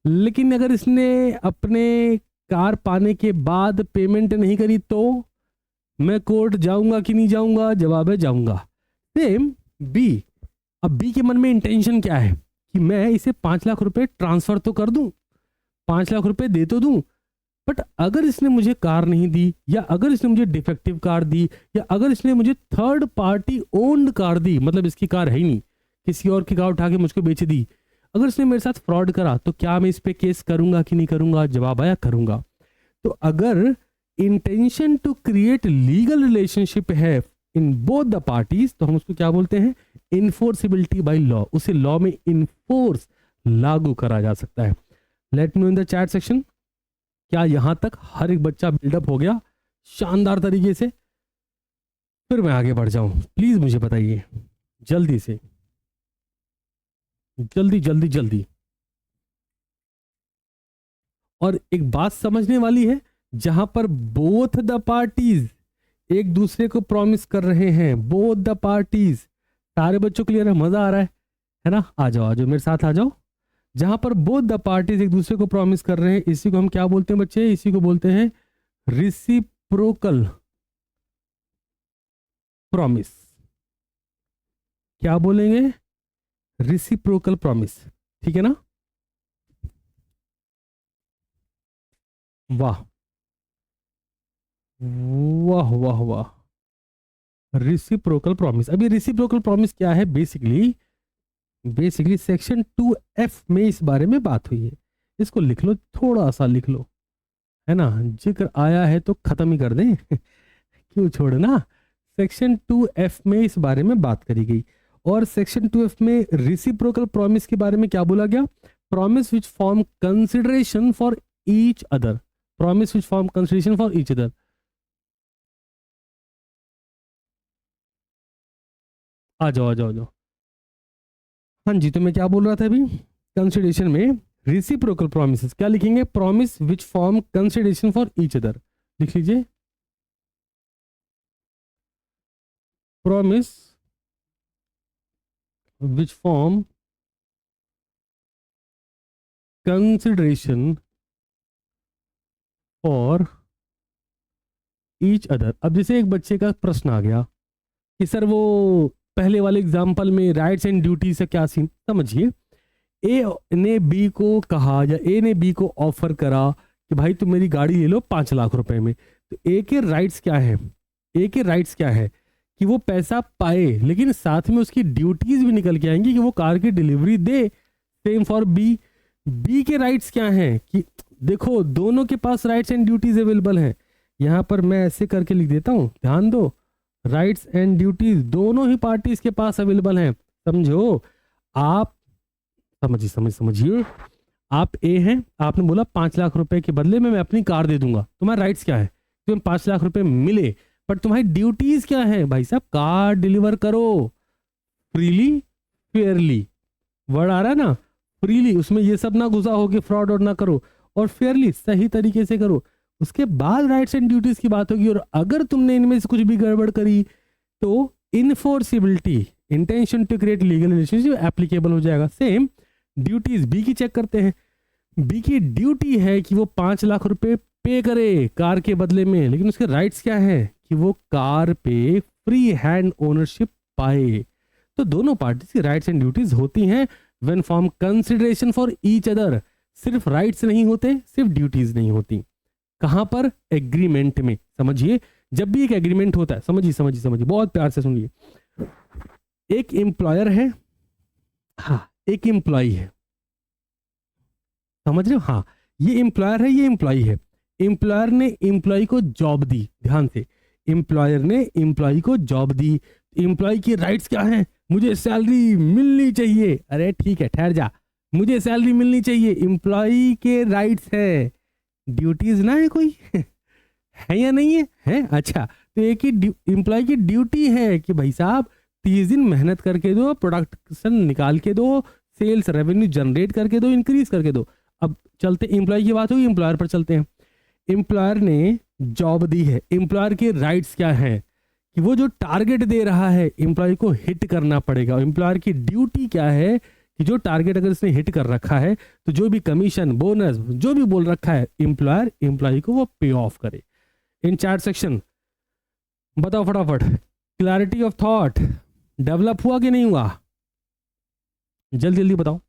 लेकिन अगर इसने अपने कार पाने के बाद पेमेंट नहीं करी तो मैं कोर्ट जाऊंगा कि नहीं जाऊंगा? जवाब है जाऊंगा। सेम बी, अब बी के मन में इंटेंशन क्या है कि मैं इसे 5 लाख रुपए ट्रांसफर तो कर दूं, 5 लाख रुपए दे तो दूं, बट अगर इसने मुझे कार नहीं दी, या अगर इसने मुझे डिफेक्टिव कार दी, या अगर इसने मुझे थर्ड पार्टी ओन्ड कार दी, मतलब इसकी कार है ही नहीं, किसी और की कार उठा के मुझको बेच दी, अगर इसने मेरे साथ फ्रॉड करा तो क्या मैं इस पे केस करूंगा कि नहीं करूंगा? जवाब आया करूंगा। तो अगर intention to create legal relationship है इन बोथ द पार्टीज, तो हम उसको क्या बोलते हैं? Enforceability by law. उसे लॉ में इन्फोर्स, लागू करा जा सकता है। Let me know in the chat section, क्या यहां तक हर एक बच्चा बिल्डअप हो गया शानदार तरीके से? फिर मैं आगे बढ़ जाऊं, प्लीज मुझे बताइए जल्दी से, जल्दी जल्दी जल्दी। और एक बात समझने वाली है, जहां पर बोथ द पार्टीज एक दूसरे को प्रॉमिस कर रहे हैं, बोथ द पार्टीज, सारे बच्चों क्लियर है? मजा आ रहा है ना? आ जाओ आ जाओ मेरे साथ आ जाओ। जहां पर बोथ द पार्टीज एक दूसरे को प्रॉमिस कर रहे हैं, इसी को हम क्या बोलते हैं बच्चे? इसी को बोलते हैं रिसिप्रोकल प्रॉमिस। क्या बोलेंगे? रिसिप्रोकल प्रॉमिस, ठीक है ना? वाह वाह वाह वाह, रिसिप्रोकल प्रॉमिस। अभी रिसिप्रोकल प्रॉमिस क्या है? बेसिकली सेक्शन 2F में इस बारे में बात हुई है। इसको लिख लो, थोड़ा सा लिख लो, है ना? जिक्र आया है तो खत्म ही कर दें क्यों छोड़ना। सेक्शन 2F में इस बारे में बात करी गई, और सेक्शन 2F में रिसिप्रोकल प्रॉमिस के बारे में क्या बोला गया? Promise which form consideration for each other, promise which form consideration for each other. आ जाओ आ जाओ आ जाओ। हाँ जी, तो मैं क्या बोल रहा था अभी? कंसिडरेशन में रिसिप्रोकल प्रॉमिसेस क्या लिखेंगे? Promise which form consideration for each other, लिख लीजिए। Promise which form consideration for each other. अब जैसे एक बच्चे का प्रश्न आ गया कि सर वो पहले वाले एग्जाम्पल में राइट्स एंड ड्यूटी से क्या सीन? समझिए, ए ने बी को कहा, या ए ने बी को ऑफर करा कि भाई तुम मेरी गाड़ी ले लो 5 लाख रुपए में, तो ए के राइट्स क्या है? ए के राइट्स क्या है कि वो पैसा पाए, लेकिन साथ में उसकी ड्यूटीज भी निकल के आएंगी कि वो कार की डिलीवरी दे। Same for B. बी के राइट्स क्या हैं कि देखो दोनों के पास राइट्स एंड ड्यूटीज अवेलेबल हैं। यहां पर मैं ऐसे करके लिख देता हूं, ध्यान दो, राइट्स एंड ड्यूटीज दोनों ही पार्टीज के पास अवेलेबल हैं। समझो, आप समझिए, आप ए हैं, आपने बोला 5 लाख रुपए के बदले में मैं अपनी कार दे दूंगा। तुम्हारे राइट्स क्या है? तुम्हें 5 लाख रुपए मिले, बट तुम्हारी ड्यूटीज क्या है? भाई साहब कार डिलीवर करो फ्रीली फेयरली। वर्ड आ रहा है ना? फ्रीली, उसमें ये सब ना घुसा हो कि फ्रॉड और ना करो, और फेयरली सही तरीके से करो। उसके बाद राइट्स एंड ड्यूटीज की बात होगी, और अगर तुमने इनमें से कुछ भी गड़बड़ करी तो enforceability, intention to create legal relationship applicable हो जाएगा। सेम ड्यूटीज बी की चेक करते हैं। बी की ड्यूटी है कि वो 5 लाख रुपए पे करे कार के बदले में, लेकिन उसके राइट्स क्या है कि वो कार पे फ्री हैंड ओनरशिप पाए। तो दोनों पार्टीज की राइट्स एंड ड्यूटीज होती हैं when form consideration for each other. सिर्फ राइट्स नहीं होते, सिर्फ ड्यूटीज नहीं होती। कहां पर? एग्रीमेंट में। समझिए, जब भी एक एग्रीमेंट होता है, समझिए समझिए समझिए, बहुत प्यार से सुनिए, एक एम्प्लॉयर है, हाँ एक एम्प्लॉय है, समझ रहे हो, हाँ ये एम्प्लॉयर है, ये एम्प्लॉय है। एम्प्लॉयर ने एम्प्लॉय को जॉब दी, ध्यान से, एम्प्लॉयर ने एम्प्लॉय को जॉब दी। एम्प्लॉय की राइट्स क्या हैं? मुझे सैलरी मिलनी चाहिए। अरे ठीक है, ठहर जा, मुझे सैलरी मिलनी चाहिए, एम्प्लॉय के राइट्स है। ड्यूटीज ना है कोई है या नहीं है? है, अच्छा, तो एक ही एम्प्लॉय की ड्यूटी है कि भाई साहब 30 दिन मेहनत करके दो, प्रोडक्शन निकाल के दो, सेल्स रेवेन्यू जनरेट करके दो, इंक्रीज करके दो। अब चलते, एम्प्लॉय की बात होगी, एम्प्लॉयर पर चलते हैं। एम्प्लॉयर ने जॉब दी है, एम्प्लॉयर के राइट्स क्या हैं कि वो जो टारगेट दे रहा है एम्प्लॉय को हिट करना पड़ेगा। एम्प्लॉयर की ड्यूटी क्या है कि जो टारगेट अगर इसने हिट कर रखा है तो जो भी कमीशन बोनस जो भी बोल रखा है एम्प्लॉयर एम्प्लॉय को वो पे ऑफ करे। इन चैट सेक्शन बताओ फटाफट, क्लैरिटी ऑफ थॉट डेवलप हुआ कि नहीं हुआ? जल्दी जल्दी बताओ।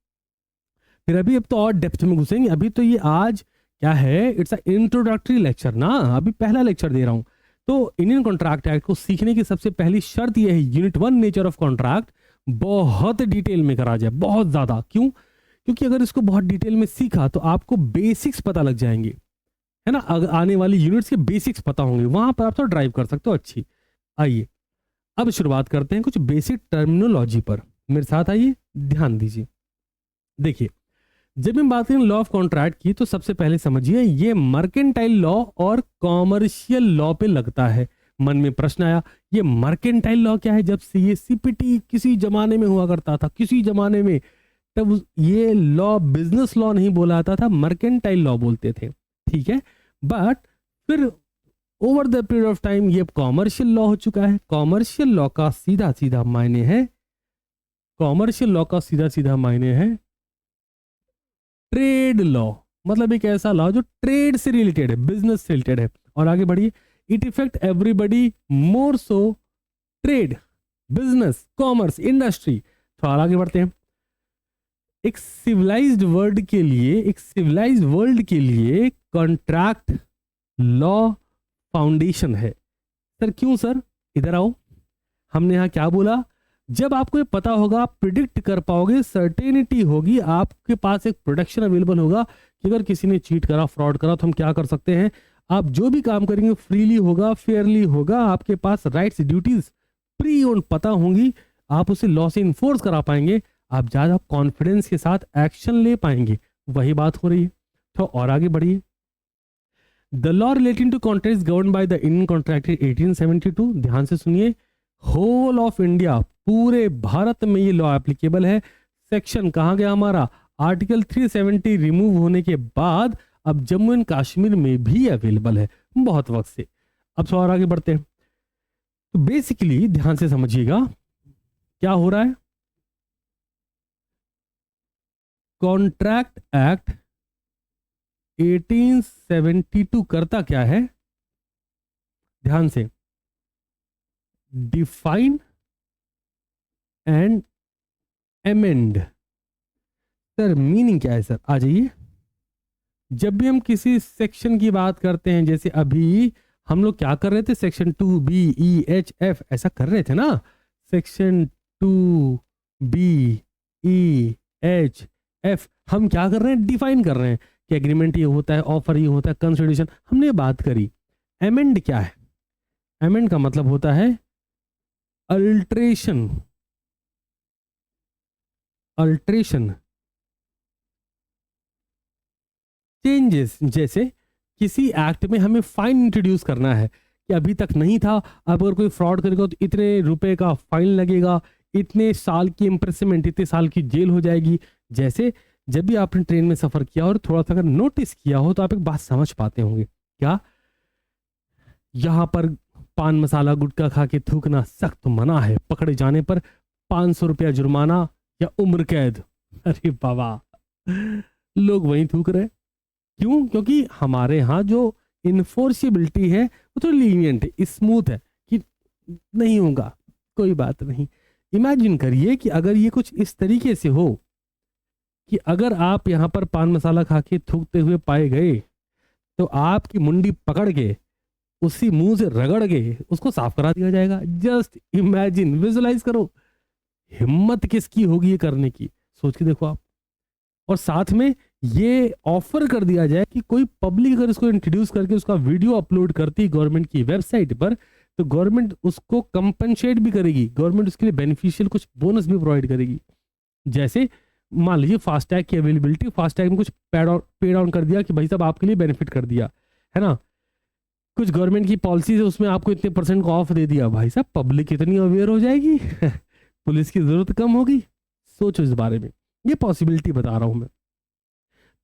फिर अभी अब तो और डेप्थ में घुसेंगे, अभी तो ये आज क्या है, इट्स अ इंट्रोडक्टरी लेक्चर ना, अभी पहला लेक्चर दे रहा हूं। तो इंडियन कॉन्ट्रैक्ट एक्ट को सीखने की सबसे पहली शर्त यह है, यूनिट 1 नेचर ऑफ कॉन्ट्रैक्ट बहुत डिटेल में करा जाए, बहुत ज्यादा। क्यों? क्योंकि अगर इसको बहुत डिटेल में सीखा तो आपको बेसिक्स पता लग जाएंगे, है ना, आने वाली यूनिट्स के बेसिक्स पता होंगे, वहां पर आप तो ड्राइव कर सकते हो। अच्छी, आइए अब शुरुआत करते हैं कुछ बेसिक टर्मिनोलॉजी पर, मेरे साथ आइए, ध्यान दीजिए। देखिए, जब हम बात करें लॉ ऑफ कॉन्ट्रैक्ट की तो सबसे पहले समझिए ये मर्केंटाइल लॉ और कॉमर्शियल लॉ पे लगता है। मन में प्रश्न आया, ये मर्केंटाइल लॉ क्या है? जब से ये सीपीटी किसी जमाने में हुआ करता था, किसी जमाने में, तब ये लॉ बिजनेस लॉ नहीं बोला जाता था, मर्केंटाइल लॉ बोलते थे, ठीक है। बट फिर over the period of time ये कॉमर्शियल लॉ हो चुका है। कॉमर्शियल लॉ का सीधा सीधा मायने है, कॉमर्शियल लॉ का सीधा सीधा मायने है ट्रेड लॉ, मतलब एक ऐसा लॉ जो ट्रेड से रिलेटेड है, बिजनेस से रिलेटेड है। और आगे बढ़िए, it effect everybody more so trade, business, commerce, industry. थोड़ा आगे बढ़ते हैं। एक सिविलाइज्ड वर्ल्ड के लिए, एक सिविलाइज्ड वर्ल्ड के लिए कॉन्ट्रैक्ट लॉ फाउंडेशन है। सर क्यों सर? इधर आओ, हमने यहां क्या बोला, जब आपको ये पता होगा, आप प्रिडिक्ट कर पाओगे, सर्टेनिटी होगी, आपके पास एक प्रोटेक्शन अवेलेबल होगा कि अगर किसी ने चीट करा, फ्रॉड करा, तो हम क्या कर सकते हैं, आप जो भी काम करेंगे फ्रीली होगा, फेयरली होगा, आपके पास राइट्स ड्यूटीज प्री ओन पता होंगी, आप उसे लॉ से इन्फोर्स करा पाएंगे, आप ज्यादा कॉन्फिडेंस के साथ एक्शन ले पाएंगे। वही बात हो रही है। तो और आगे बढ़िए, the law relating to contracts govern by the Indian contract 1872। ध्यान से सुनिए, होल ऑफ इंडिया, पूरे भारत में ये लॉ एप्लीकेबल है। सेक्शन कहां गया हमारा, आर्टिकल 370 रिमूव होने के बाद अब जम्मू एंड कश्मीर में भी अवेलेबल है, बहुत वक्त से। अब थोड़ा और आगे बढ़ते हैं। तो बेसिकली ध्यान से समझिएगा क्या हो रहा है। कॉन्ट्रैक्ट एक्ट 1872 करता क्या है, ध्यान से, define and amend. Sir meaning क्या है सर? आ जाइए। जब भी हम किसी सेक्शन की बात करते हैं, जैसे अभी हम लोग क्या कर रहे थे, section 2B, E, H, F ऐसा कर रहे थे ना, section 2B, E, H, F हम क्या कर रहे हैं, डिफाइन कर रहे हैं कि एग्रीमेंट ये होता है, ऑफर ये होता है, कंसिडरेशन, हमने बात करी। एमेंड क्या है? एमेंड का मतलब होता है अल्ट्रेशन, अल्ट्रेशन, चेंजेस। जैसे किसी एक्ट में हमें फाइन इंट्रोड्यूस करना है कि अभी तक नहीं था, अब अगर कोई फ्रॉड करेगा तो इतने रुपए का फाइन लगेगा, इतने साल की इम्प्रिजनमेंट, इतने साल की जेल हो जाएगी। जैसे जब भी आपने ट्रेन में सफर किया और थोड़ा सा अगर नोटिस किया हो तो आप एक बात समझ पाते होंगे, क्या यहां पर पान मसाला गुटखा खा के थूकना सख्त मना है, पकड़े जाने पर 500 रुपया जुर्माना या उम्र कैद। अरे बाबा, लोग वहीं थूक रहे। क्यों? क्योंकि हमारे यहाँ जो इन्फोर्सिबिलिटी है वो तो लीनियंट है, स्मूथ है कि नहीं होगा, कोई बात नहीं। इमेजिन करिए कि अगर ये कुछ इस तरीके से हो कि अगर आप यहाँ पर पान मसाला खा के थूकते हुए पाए गए तो आपकी मुंडी पकड़ के उसी मुंह से रगड़ के उसको साफ करा दिया जाएगा। जस्ट इमेजिन, विजुलाइज करो, हिम्मत किसकी होगी ये करने की, सोच के देखो आप। और साथ में ये ऑफर कर दिया जाए कि कोई पब्लिक अगर इसको इंट्रोड्यूस करके उसका वीडियो अपलोड करती है गवर्नमेंट की वेबसाइट पर, तो गवर्नमेंट उसको कंपनसेट भी करेगी, गवर्नमेंट उसके लिए बेनिफिशियल कुछ बोनस भी प्रोवाइड करेगी। जैसे मान लीजिए फास्टैग की अवेलेबिलिटी, फास्टैग में कुछ पे डाउन कर दिया कि भाई साहब आपके लिए बेनिफिट कर दिया है ना, कुछ गवर्नमेंट की पॉलिसी है उसमें आपको इतने % का ऑफ दे दिया, भाई साहब पब्लिक इतनी अवेयर हो जाएगी पुलिस की जरूरत कम होगी। सोचो इस बारे में, ये पॉसिबिलिटी बता रहा हूं मैं।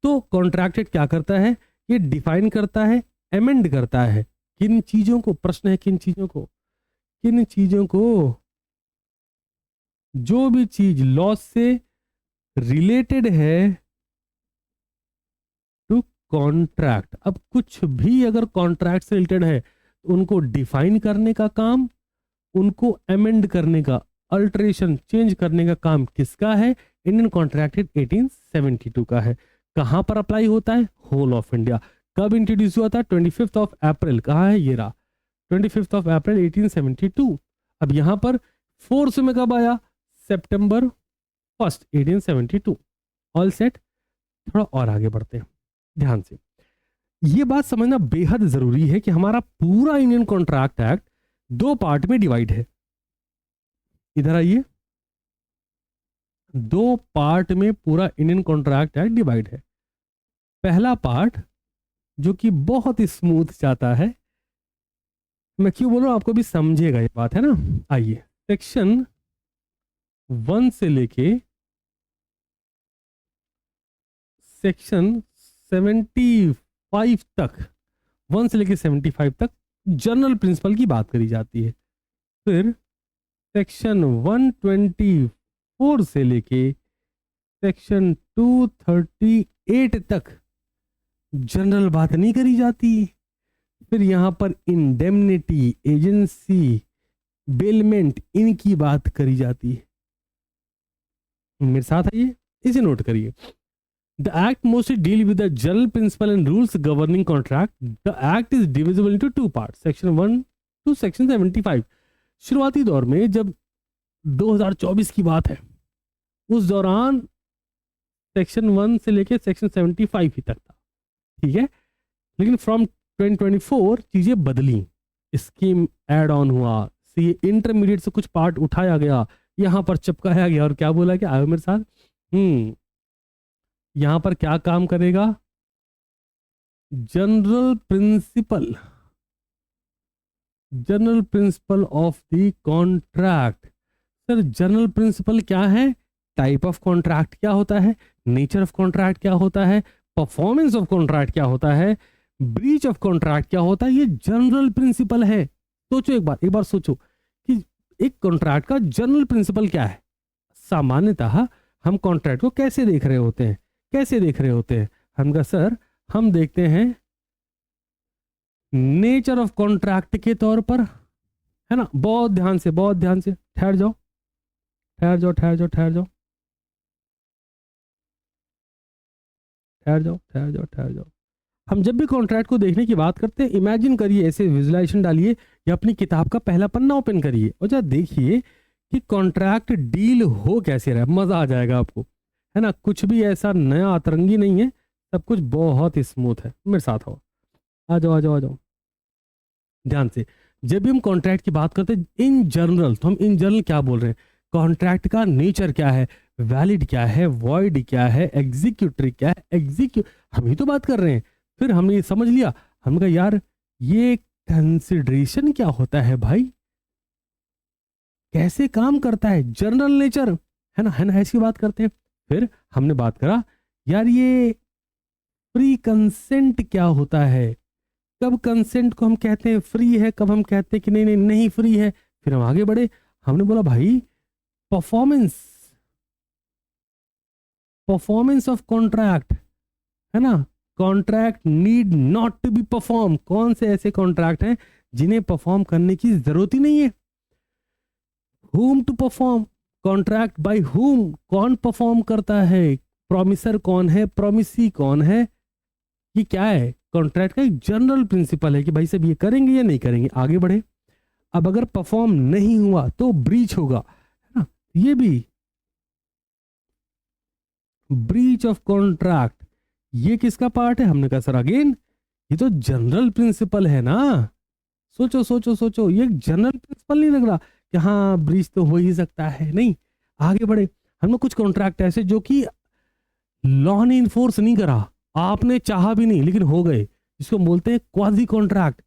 तो कॉन्ट्रैक्टेड क्या करता है, ये डिफाइन करता है, एमेंड करता है किन चीजों को, प्रश्न है किन चीजों को, किन चीजों को, जो भी चीज लॉस से रिलेटेड है टू कॉन्ट्रैक्ट। अब कुछ भी अगर कॉन्ट्रैक्ट से रिलेटेड है तो उनको डिफाइन करने का काम, उनको अमेंड करने का, अल्टरेशन चेंज करने का काम किसका है, इंडियन कॉन्ट्रैक्ट एक्ट 1872 का है। कहां पर अप्लाई होता है, होल ऑफ इंडिया। कब इंट्रोड्यूस हुआ था, 25 अप्रैल, कहाँ है ये रहा, 25 अप्रैल 1872। अब यहां पर फोर्स में कब आया, सितंबर 1, 1872। All set. थोड़ा और आगे बढ़ते हैं ध्यान से। ये बात समझना बेहद जरूरी है कि हमारा पूरा इंडियन कॉन्ट्रैक्ट एक्ट 2 पार्ट में डिवाइड है। इधर आइए, 2 पार्ट में पूरा इंडियन कॉन्ट्रैक्ट एक्ट डिवाइड है। पहला पार्ट जो कि बहुत ही स्मूथ जाता है, मैं क्यों बोल रहा हूं आपको भी समझेगा ये बात, है ना। आइए, सेक्शन 1 से लेके सेक्शन 75 तक, 1 से लेके 75 तक जनरल प्रिंसिपल की बात करी जाती है। फिर सेक्शन 124 से लेके सेक्शन 238 तक जनरल बात नहीं करी जाती। फिर यहां पर इंडेमनिटी, एजेंसी, बेलमेंट, इनकी बात करी जाती है। मेरे साथ आइए, इसे नोट करिए। The act mostly deal with the general principle and rules governing contract. The act is divisible into 2 parts, section 1 to section 75. शुरुआती दौर में जब 2024 की बात है, उस दौरान सेक्शन 1 से लेके सेक्शन 75 ही तक था, ठीक है। लेकिन फ्रॉम 2024 चीजें बदली, स्कीम एड ऑन हुआ, सी इंटरमीडिएट से कुछ पार्ट उठाया गया, यहां पर चिपकाया गया, और क्या बोला कि आयो मेरे साथ, यहां पर क्या काम करेगा, general principle, general principle of the contract. Sir general principle क्या है, टाइप ऑफ कॉन्ट्रैक्ट क्या होता है, नेचर ऑफ कॉन्ट्रैक्ट क्या होता है, परफॉर्मेंस ऑफ कॉन्ट्रैक्ट क्या होता है, ब्रीच ऑफ कॉन्ट्रैक्ट क्या होता है, ये जनरल प्रिंसिपल है। सोचो एक बार सोचो कि एक कॉन्ट्रैक्ट का जनरल प्रिंसिपल क्या है। सामान्यतः हम कॉन्ट्रैक्ट को कैसे देख रहे होते हैं, हम कहा सर हम देखते हैं नेचर ऑफ कॉन्ट्रैक्ट के तौर पर, है ना। बहुत ध्यान से ठहर जाओ। हम जब भी कॉन्ट्रैक्ट को देखने की बात करते हैं, इमेजिन करिए, ऐसे विजुलाइजेशन डालिए या अपनी किताब का पहला पन्ना ओपन करिए और जरा देखिए कि कॉन्ट्रैक्ट डील हो कैसे रहा है। मजा आ जाएगा आपको, है ना। कुछ भी ऐसा नया अतरंगी नहीं है, सब कुछ बहुत ही स्मूथ है। मेरे साथ हो, आ जाओ ध्यान से। जब भी हम कॉन्ट्रैक्ट की बात करते हैं इन जनरल, तो हम इन जनरल क्या बोल रहे हैं, कॉन्ट्रैक्ट का नेचर क्या है, वैलिड क्या है, वॉइड क्या है, एग्जीक्यूटरी क्या है, हम ही तो बात कर रहे हैं। फिर हमने समझ लिया, हमने कहा यार ये कंसिडरेशन क्या होता है भाई, कैसे काम करता है, जनरल नेचर, है ना, ऐसी बात करते हैं। फिर हमने बात करा यार ये फ्री कंसेंट क्या होता है, कब कंसेंट को हम कहते हैं फ्री है, कब हम कहते हैं कि नहीं फ्री है। फिर हम आगे बढ़े, हमने बोला भाई परफॉर्मेंस ऑफ कॉन्ट्रैक्ट, है ना। Contract need not to be perform, कौन से ऐसे कॉन्ट्रैक्ट हैं जिन्हें परफॉर्म करने की जरूरत ही नहीं है। whom to perform, contract by whom, कौन परफॉर्म करता है, प्रोमिसर कौन है, प्रोमिसी कौन है, ये क्या है, कॉन्ट्रैक्ट का एक जनरल प्रिंसिपल है कि भाई साहब ये करेंगे या नहीं करेंगे, आगे बढ़े। अब अगर परफॉर्म नहीं हुआ तो ब्रीच होगा, है ना, ये भी ब्रीच ऑफ कॉन्ट्रैक्ट, ये किसका पार्ट है, हमने कहा सर अगेन ये तो जनरल प्रिंसिपल है ना, सोचो सोचो सोचो, ये जनरल प्रिंसिपल नहीं लग रहा कि हाँ ब्रीच तो हो ही सकता है, नहीं, आगे बढ़े। हमने कुछ कॉन्ट्रैक्ट ऐसे जो कि लॉ ने इन्फोर्स नहीं करा, आपने चाहा भी नहीं लेकिन हो गए, जिसको बोलते हैं क्वाजी कॉन्ट्रैक्ट,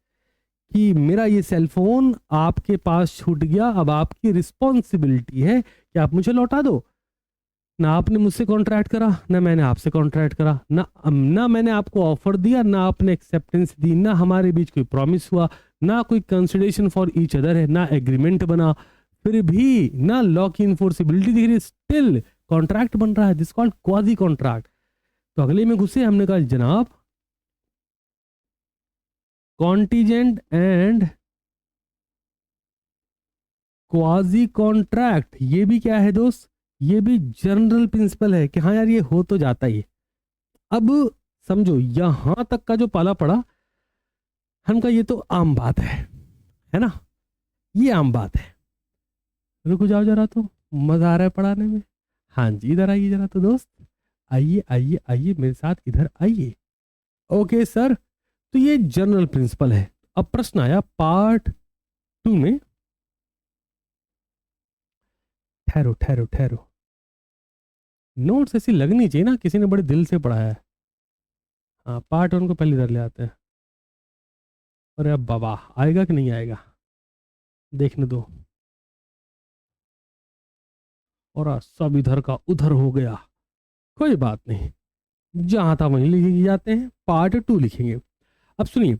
कि मेरा ये सेलफोन आपके पास छूट गया, अब आपकी रिस्पॉन्सिबिलिटी है कि आप मुझे लौटा दो। ना आपने मुझसे कॉन्ट्रैक्ट करा, ना मैंने आपसे कॉन्ट्रैक्ट करा, ना मैंने आपको ऑफर दिया, ना आपने एक्सेप्टेंस दी, ना हमारे बीच कोई प्रॉमिस हुआ, ना कोई कंसिडरेशन फॉर ईच अदर है, ना एग्रीमेंट बना, फिर भी ना लॉ की इन्फोर्सिबिलिटी दिख रही, स्टिल कॉन्ट्रैक्ट बन रहा है, दिस कॉल्ड क्वाजी कॉन्ट्रैक्ट। तो अगले में घुसे, हमने कहा जनाब कॉन्टीजेंट एंड क्वाजी कॉन्ट्रैक्ट, ये भी क्या है दोस्त, ये भी जनरल प्रिंसिपल है कि हाँ यार ये हो तो जाता ही है। अब समझो यहां तक का जो पाला पड़ा, हम का ये तो आम बात है ना, ये आम बात है। रुको जाओ जरा, तो मजा आ रहा है पढ़ाने में। हाँ जी इधर आइए जरा तो दोस्त, आइए आइए आइए मेरे साथ इधर आइए। ओके सर, तो ये जनरल प्रिंसिपल है। अब प्रश्न आया पार्ट 2 में, ठहरो ठहरो ठहरो, नोट्स ऐसी लगनी चाहिए ना, किसी ने बड़े दिल से पढ़ाया है। हाँ पार्ट 1 को पहले इधर ले आते हैं। अरे अब बाबा आएगा कि नहीं आएगा, देखने दो। और सब इधर का उधर हो गया, कोई बात नहीं, जहां था वहीं लिखे जाते हैं, पार्ट 2 लिखेंगे। अब सुनिए,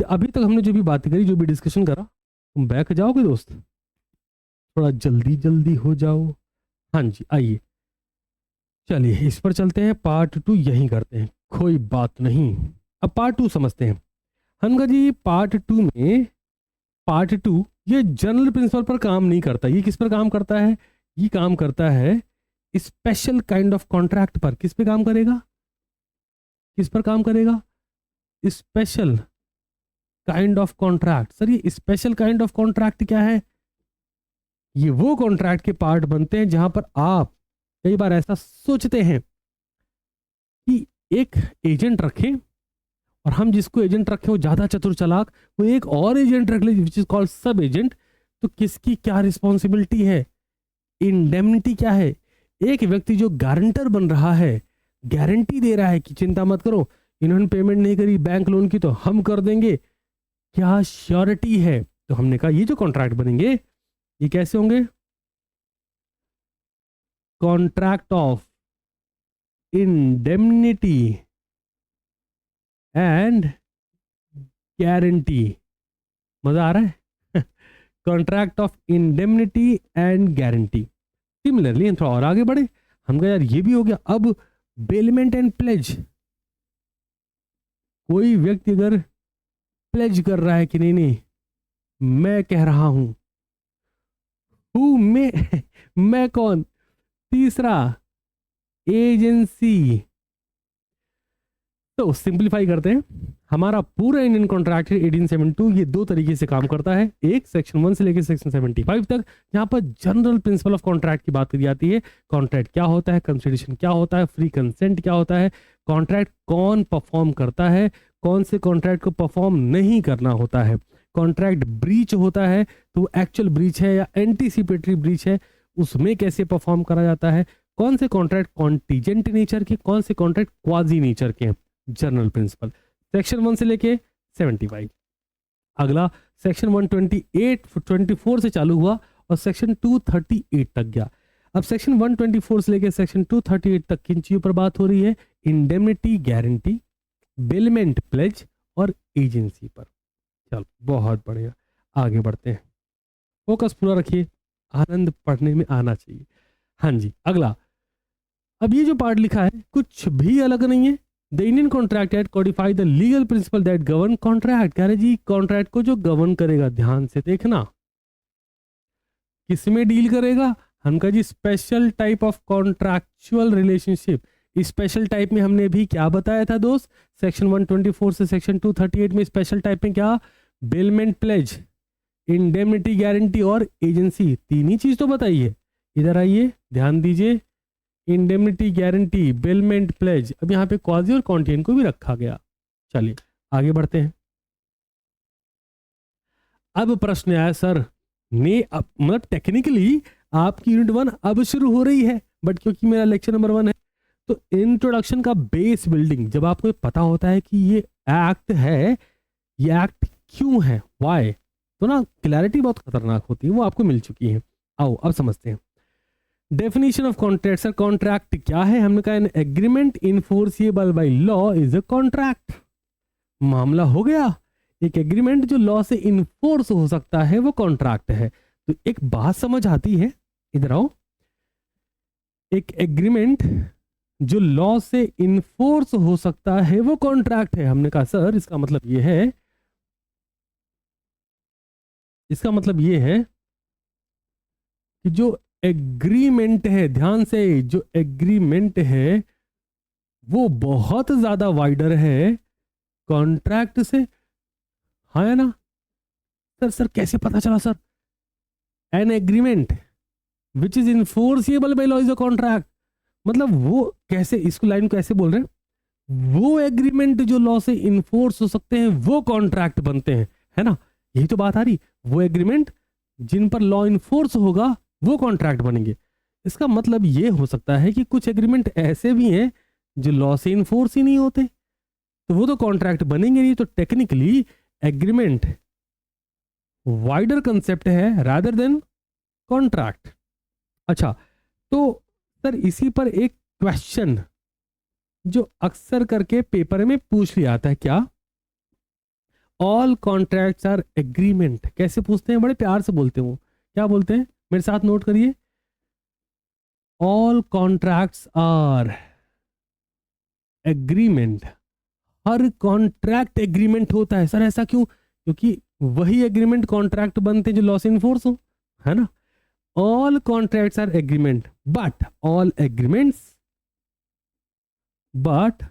अभी तक हमने जो भी बातें करी, जो भी डिस्कशन करा, तुम बैठ जाओगे दोस्त, थोड़ा जल्दी जल्दी हो जाओ। हाँ जी आइए, चलिए इस पर चलते हैं, पार्ट 2 यहीं करते हैं, कोई बात नहीं। अब पार्ट 2 समझते हैं। हनका जी पार्ट 2 में, पार्ट 2 ये जनरल प्रिंसिपल पर काम नहीं करता, ये किस पर काम करता है, ये काम करता है स्पेशल काइंड ऑफ कॉन्ट्रैक्ट पर। किस पे काम करेगा, किस पर काम करेगा, special kind of contract. Sir ये स्पेशल काइंड ऑफ कॉन्ट्रैक्ट क्या है, ये वो कॉन्ट्रैक्ट के पार्ट बनते हैं जहां पर आप कई बार ऐसा सोचते हैं कि एक एजेंट रखें, और हम जिसको एजेंट रखें वो ज्यादा चतुर चालाक, वो एक और एजेंट रख ले विच इज कॉल्ड सब एजेंट। तो किसकी क्या रिस्पॉन्सिबिलिटी है, इंडेमनिटी क्या है, एक व्यक्ति जो गारंटर बन रहा है, गारंटी दे रहा है कि चिंता मत करो, इन्होंने पेमेंट नहीं करी बैंक लोन की तो हम कर देंगे, क्या श्योरिटी है। तो हमने कहा ये जो कॉन्ट्रैक्ट बनेंगे ये कैसे होंगे, contract of indemnity and guarantee. मजा आ रहा है contract of indemnity and guarantee. Similarly थोड़ा और आगे बढ़े, हम कहा यार ये भी हो गया। अब बेलमेंट एंड प्लेज, कोई व्यक्ति अगर प्लेज कर रहा है कि नहीं नहीं मैं कह रहा हूं, मैं कौन, तीसरा एजेंसी। तो सिंपलीफाई करते हैं, हमारा पूरा इंडियन कॉन्ट्रैक्ट 1872 ये दो तरीके से काम करता है, एक सेक्शन 1 से लेकर सेक्शन 75 तक, जहां पर जनरल प्रिंसिपल ऑफ कॉन्ट्रैक्ट की बात करी जाती है। कॉन्ट्रैक्ट क्या होता है, कंसिडरेशन क्या होता है, फ्री कंसेंट क्या होता है, कॉन्ट्रैक्ट कौन परफॉर्म करता है, कौन से कॉन्ट्रैक्ट को परफॉर्म नहीं करना होता है, कॉन्ट्रैक्ट ब्रीच होता है तो वो एक्चुअल ब्रीच है या एंटीसिपेटरी ब्रीच है, उसमें कैसे परफॉर्म करा जाता है, कौन से कॉन्ट्रैक्ट कॉन्टीजेंट नेचर के, कौन से कॉन्ट्रैक्ट क्वाजी नेचर के, जनरल प्रिंसिपल सेक्शन 1 से लेके 75। अगला सेक्शन 124 से चालू हुआ और सेक्शन 238 तक गया। अब सेक्शन 124 से लेके सेक्शन 238 तक किन चीजों पर बात हो रही है, इंडेमनिटी गारंटी, बेलमेंट प्लेज और एजेंसी पर। चलो बहुत बढ़िया, आगे बढ़ते हैं, फोकस पूरा रखिए, आनंद पढ़ने में आना चाहिए। हाँ जी अगला, अब ये जो पार्ट लिखा है कुछ भी अलग नहीं है। The Indian contract act Codify the legal principal that govern contract. कह रहे जी कॉन्ट्रैक्ट को जो गवर्न करेगा, ध्यान से देखना, किसमें डील करेगा, हम कहा जी special type of contractual relationship, special type में हमने भी क्या बताया था दोस्त, सेक्शन 124 से सेक्शन 238 में स्पेशल टाइप में क्या, बेलमेंट प्लेज, इंडेमनिटी गारंटी और एजेंसी, तीन ही चीज तो बताइए। इधर आइए, ध्यान दीजिए, इंडेमनिटी गारंटी, बेलमेंट प्लेज, अब यहाँ पे क्वाजी और कॉन्टिएंट को भी रखा गया। चलिए आगे बढ़ते हैं। अब प्रश्न आया सर ने, मतलब टेक्निकली आपकी यूनिट 1 अब शुरू हो रही है, बट क्योंकि मेरा लेक्चर नंबर 1 है तो इंट्रोडक्शन का बेस बिल्डिंग, जब आपको पता होता है कि ये एक्ट है, ये एक्ट क्यों है, वाई, तो ना क्लैरिटी बहुत खतरनाक होती है, वो आपको मिल चुकी है। आओ अब समझते हैं। Definition of contract, sir contract क्या है, हमने कहा an agreement enforceable by law is a contract. मामला हो गया, एक एग्रीमेंट जो लॉ से इन्फोर्स हो सकता है वो कॉन्ट्रैक्ट है। तो एक बात समझ आती है, इधर आओ, एक एग्रीमेंट जो लॉ से इन्फोर्स हो सकता है वो कॉन्ट्रैक्ट है। हमने कहा सर इसका मतलब ये है, इसका मतलब ये है कि जो एग्रीमेंट है, ध्यान से, जो एग्रीमेंट है वो बहुत ज्यादा वाइडर है कॉन्ट्रैक्ट से, हाँ है ना सर कैसे पता चला sir, an agreement which is enforceable by law is a contract, मतलब वो कैसे, इसको लाइन कैसे बोल रहे हैं, वो एग्रीमेंट जो लॉ से इन्फोर्स हो सकते हैं वो कॉन्ट्रैक्ट बनते हैं, है ना, यही तो बात आ रही, वो एग्रीमेंट जिन पर लॉ इन्फोर्स होगा वो कॉन्ट्रैक्ट बनेंगे। इसका मतलब ये हो सकता है कि कुछ एग्रीमेंट ऐसे भी हैं जो लॉ से इन्फोर्स ही नहीं होते, तो वो तो कॉन्ट्रैक्ट बनेंगे नहीं। तो टेक्निकली एग्रीमेंट वाइडर कंसेप्ट है रादर देन कॉन्ट्रैक्ट। अच्छा, तो सर इसी पर एक क्वेश्चन जो अक्सर करके पेपर में पूछ लिया आता है, क्या ऑल कॉन्ट्रैक्ट्स आर एग्रीमेंट, कैसे पूछते हैं, बड़े प्यार से बोलते हैं वो, क्या बोलते हैं, मेरे साथ नोट करिए, ऑल कॉन्ट्रैक्ट्स आर एग्रीमेंट। हर कॉन्ट्रैक्ट एग्रीमेंट होता है सर, ऐसा क्यों, क्योंकि वही एग्रीमेंट कॉन्ट्रैक्ट बनते हैं जो लॉ से इन्फोर्स हो, है ना। All contracts are agreement but all agreements, but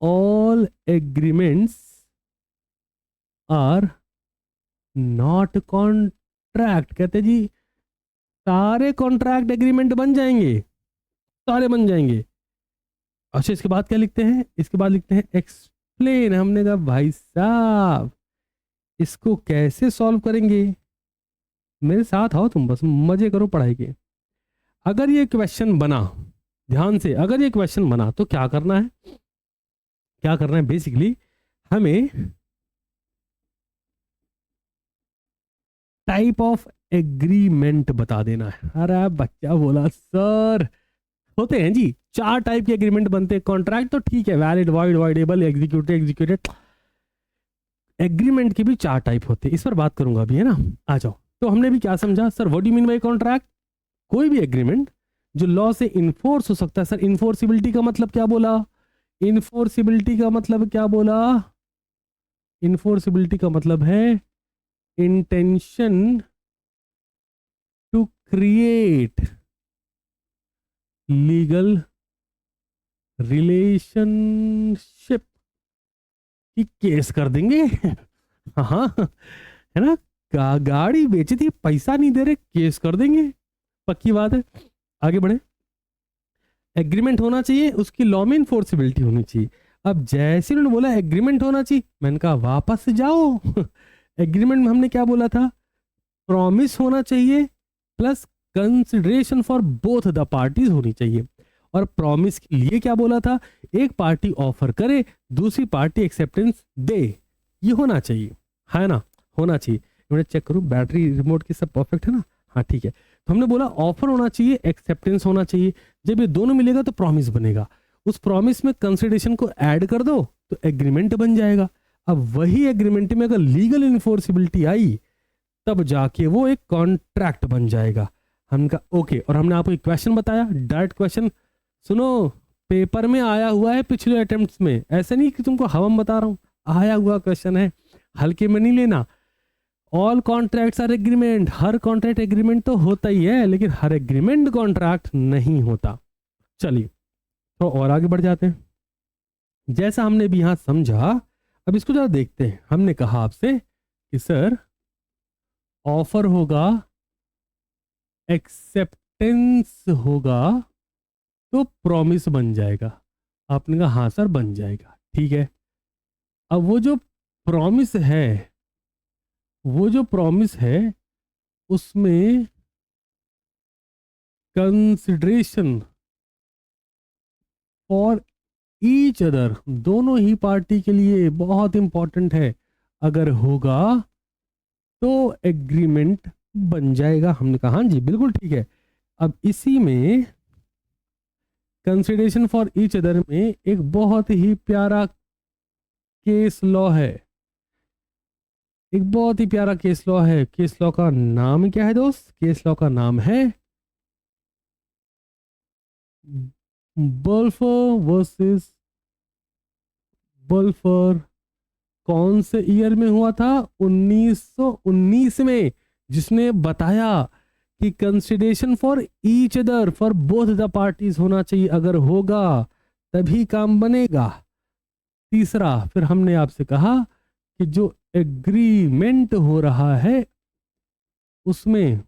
all agreements are not contract. कहते जी सारे कॉन्ट्रैक्ट एग्रीमेंट बन जाएंगे, सारे बन जाएंगे। अच्छा इसके बाद क्या लिखते हैं, इसके बाद लिखते हैं एक्सप्लेन। हमने कहा भाई साहब इसको कैसे सॉल्व करेंगे, मेरे साथ आओ तुम, बस मजे करो पढ़ाई के। अगर ये क्वेश्चन बना, ध्यान से, अगर ये क्वेश्चन बना तो क्या करना है, क्या करना है, बेसिकली हमें टाइप ऑफ एग्रीमेंट बता देना है। अरे बच्चा बोला सर होते हैं जी 4 टाइप के एग्रीमेंट बनते हैं, कॉन्ट्रैक्ट तो ठीक है, valid, void, voidable, executed, agreement के भी 4 टाइप होते हैं, इस पर बात करूंगा अभी, है ना। आ जाओ, तो हमने भी क्या समझा sir, what do you mean by contract, कोई भी एग्रीमेंट जो लॉ से इन्फोर्स हो सकता है। सर इन्फोर्सिबिलिटी का मतलब क्या बोला, इन्फोर्सिबिलिटी का मतलब क्या बोला, इन्फोर्सिबिलिटी का मतलब है intention to create legal relationship, कि केस कर देंगे हाँ है ना, गाड़ी बेची थी, पैसा नहीं दे रहे, केस कर देंगे, पक्की बात है। आगे बढ़े, एग्रीमेंट होना चाहिए, उसकी लॉ में इन्फोर्सिबिलिटी होनी चाहिए। अब जैसे उन्होंने बोला एग्रीमेंट होना चाहिए, मैंने कहा वापस जाओ एग्रीमेंट में हमने क्या बोला था, प्रॉमिस होना चाहिए plus consideration for both the parties होनी चाहिए। और प्रॉमिस के लिए क्या बोला था, एक पार्टी ऑफर करे, दूसरी पार्टी एक्सेप्टेंस दे, ये होना चाहिए, है ना, होना चाहिए। मैं चेक करूं बैटरी रिमोट की सब परफेक्ट है ना, हाँ ठीक है। तो हमने बोला ऑफर होना चाहिए, एक्सेप्टेंस होना चाहिए, जब ये दोनों मिलेगा तो प्रॉमिस बनेगा, उस प्रॉमिस में कंसिडरेशन को ऐड कर दो तो एग्रीमेंट बन जाएगा। अब वही एग्रीमेंट में अगर लीगल इन्फोर्सिबिलिटी आई तब जाके वो एक कॉन्ट्रैक्ट बन जाएगा। हमने कहा ओके, और हमने आपको एक क्वेश्चन बताया, डायरेक्ट क्वेश्चन, सुनो पेपर में आया हुआ है पिछले अटेम्प्ट्स में, ऐसे नहीं कि तुमको हम बता रहा हूँ, आया हुआ क्वेश्चन है, हल्के में नहीं लेना। ऑल कॉन्ट्रैक्ट्स आर एग्रीमेंट, हर कॉन्ट्रैक्ट एग्रीमेंट तो होता ही है, लेकिन हर एग्रीमेंट कॉन्ट्रैक्ट नहीं होता। चलिए तो और आगे बढ़ जाते हैं। जैसा हमने भी यहाँ समझा, अब इसको जरा देखते हैं। हमने कहा आपसे कि सर ऑफर होगा, एक्सेप्टेंस होगा, तो प्रॉमिस बन जाएगा। आपने कहा हाँ सर बन जाएगा, ठीक है। अब वो जो प्रॉमिस है उसमें कंसिडरेशन फॉर ईच अदर, दोनों ही पार्टी के लिए बहुत इंपॉर्टेंट है। अगर होगा तो एग्रीमेंट बन जाएगा। हमने कहा हाँ जी बिल्कुल ठीक है। अब इसी में कंसिडरेशन फॉर ईच अदर में एक बहुत ही प्यारा केस लॉ है, एक बहुत ही प्यारा केस लॉ है। केस लॉ का नाम क्या है दोस्त? केस लॉ का नाम है बल्फर वर्सेस बल्फर। कौन से ईयर में हुआ था? 1919 में, जिसने बताया कि consideration for each other for both the parties होना चाहिए। अगर होगा तभी काम बनेगा। तीसरा, फिर हमने आपसे कहा कि जो एग्रीमेंट हो रहा है उसमें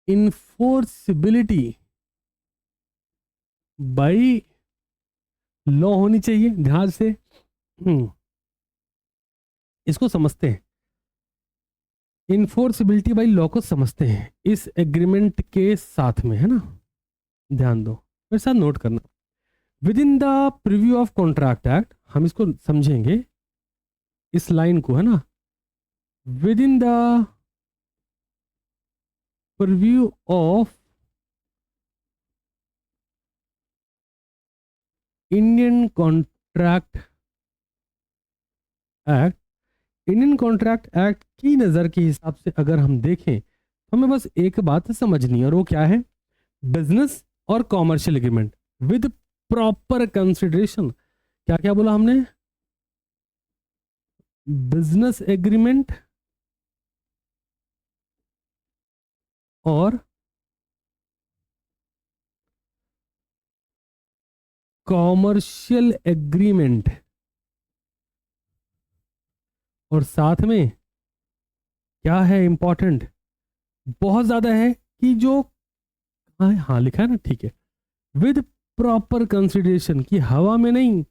इन्फोर्सिबिलिटी बाई लॉ होनी चाहिए। ध्यान से इसको समझते हैं, इन्फोर्सिबिलिटी बाई लॉ को समझते हैं इस एग्रीमेंट के साथ में, है ना। ध्यान दो, मेरे साथ नोट करना। With in the preview of contract act, हम इसको समझेंगे इस लाइन को, है ना। With in the preview of Indian contract act, Indian contract act की नज़र के हिसाब से अगर हम देखें तो हमें बस एक बात समझनी है, और वो क्या है? बिजनेस और commercial agreement with proper consideration. क्या क्या बोला हमने? बिजनेस एग्रीमेंट और कॉमर्शियल एग्रीमेंट, और साथ में क्या है इंपॉर्टेंट, बहुत ज्यादा है कि जो हाँ लिखा है ना, ठीक है, विद प्रॉपर कंसिडरेशन, की हवा में नहीं,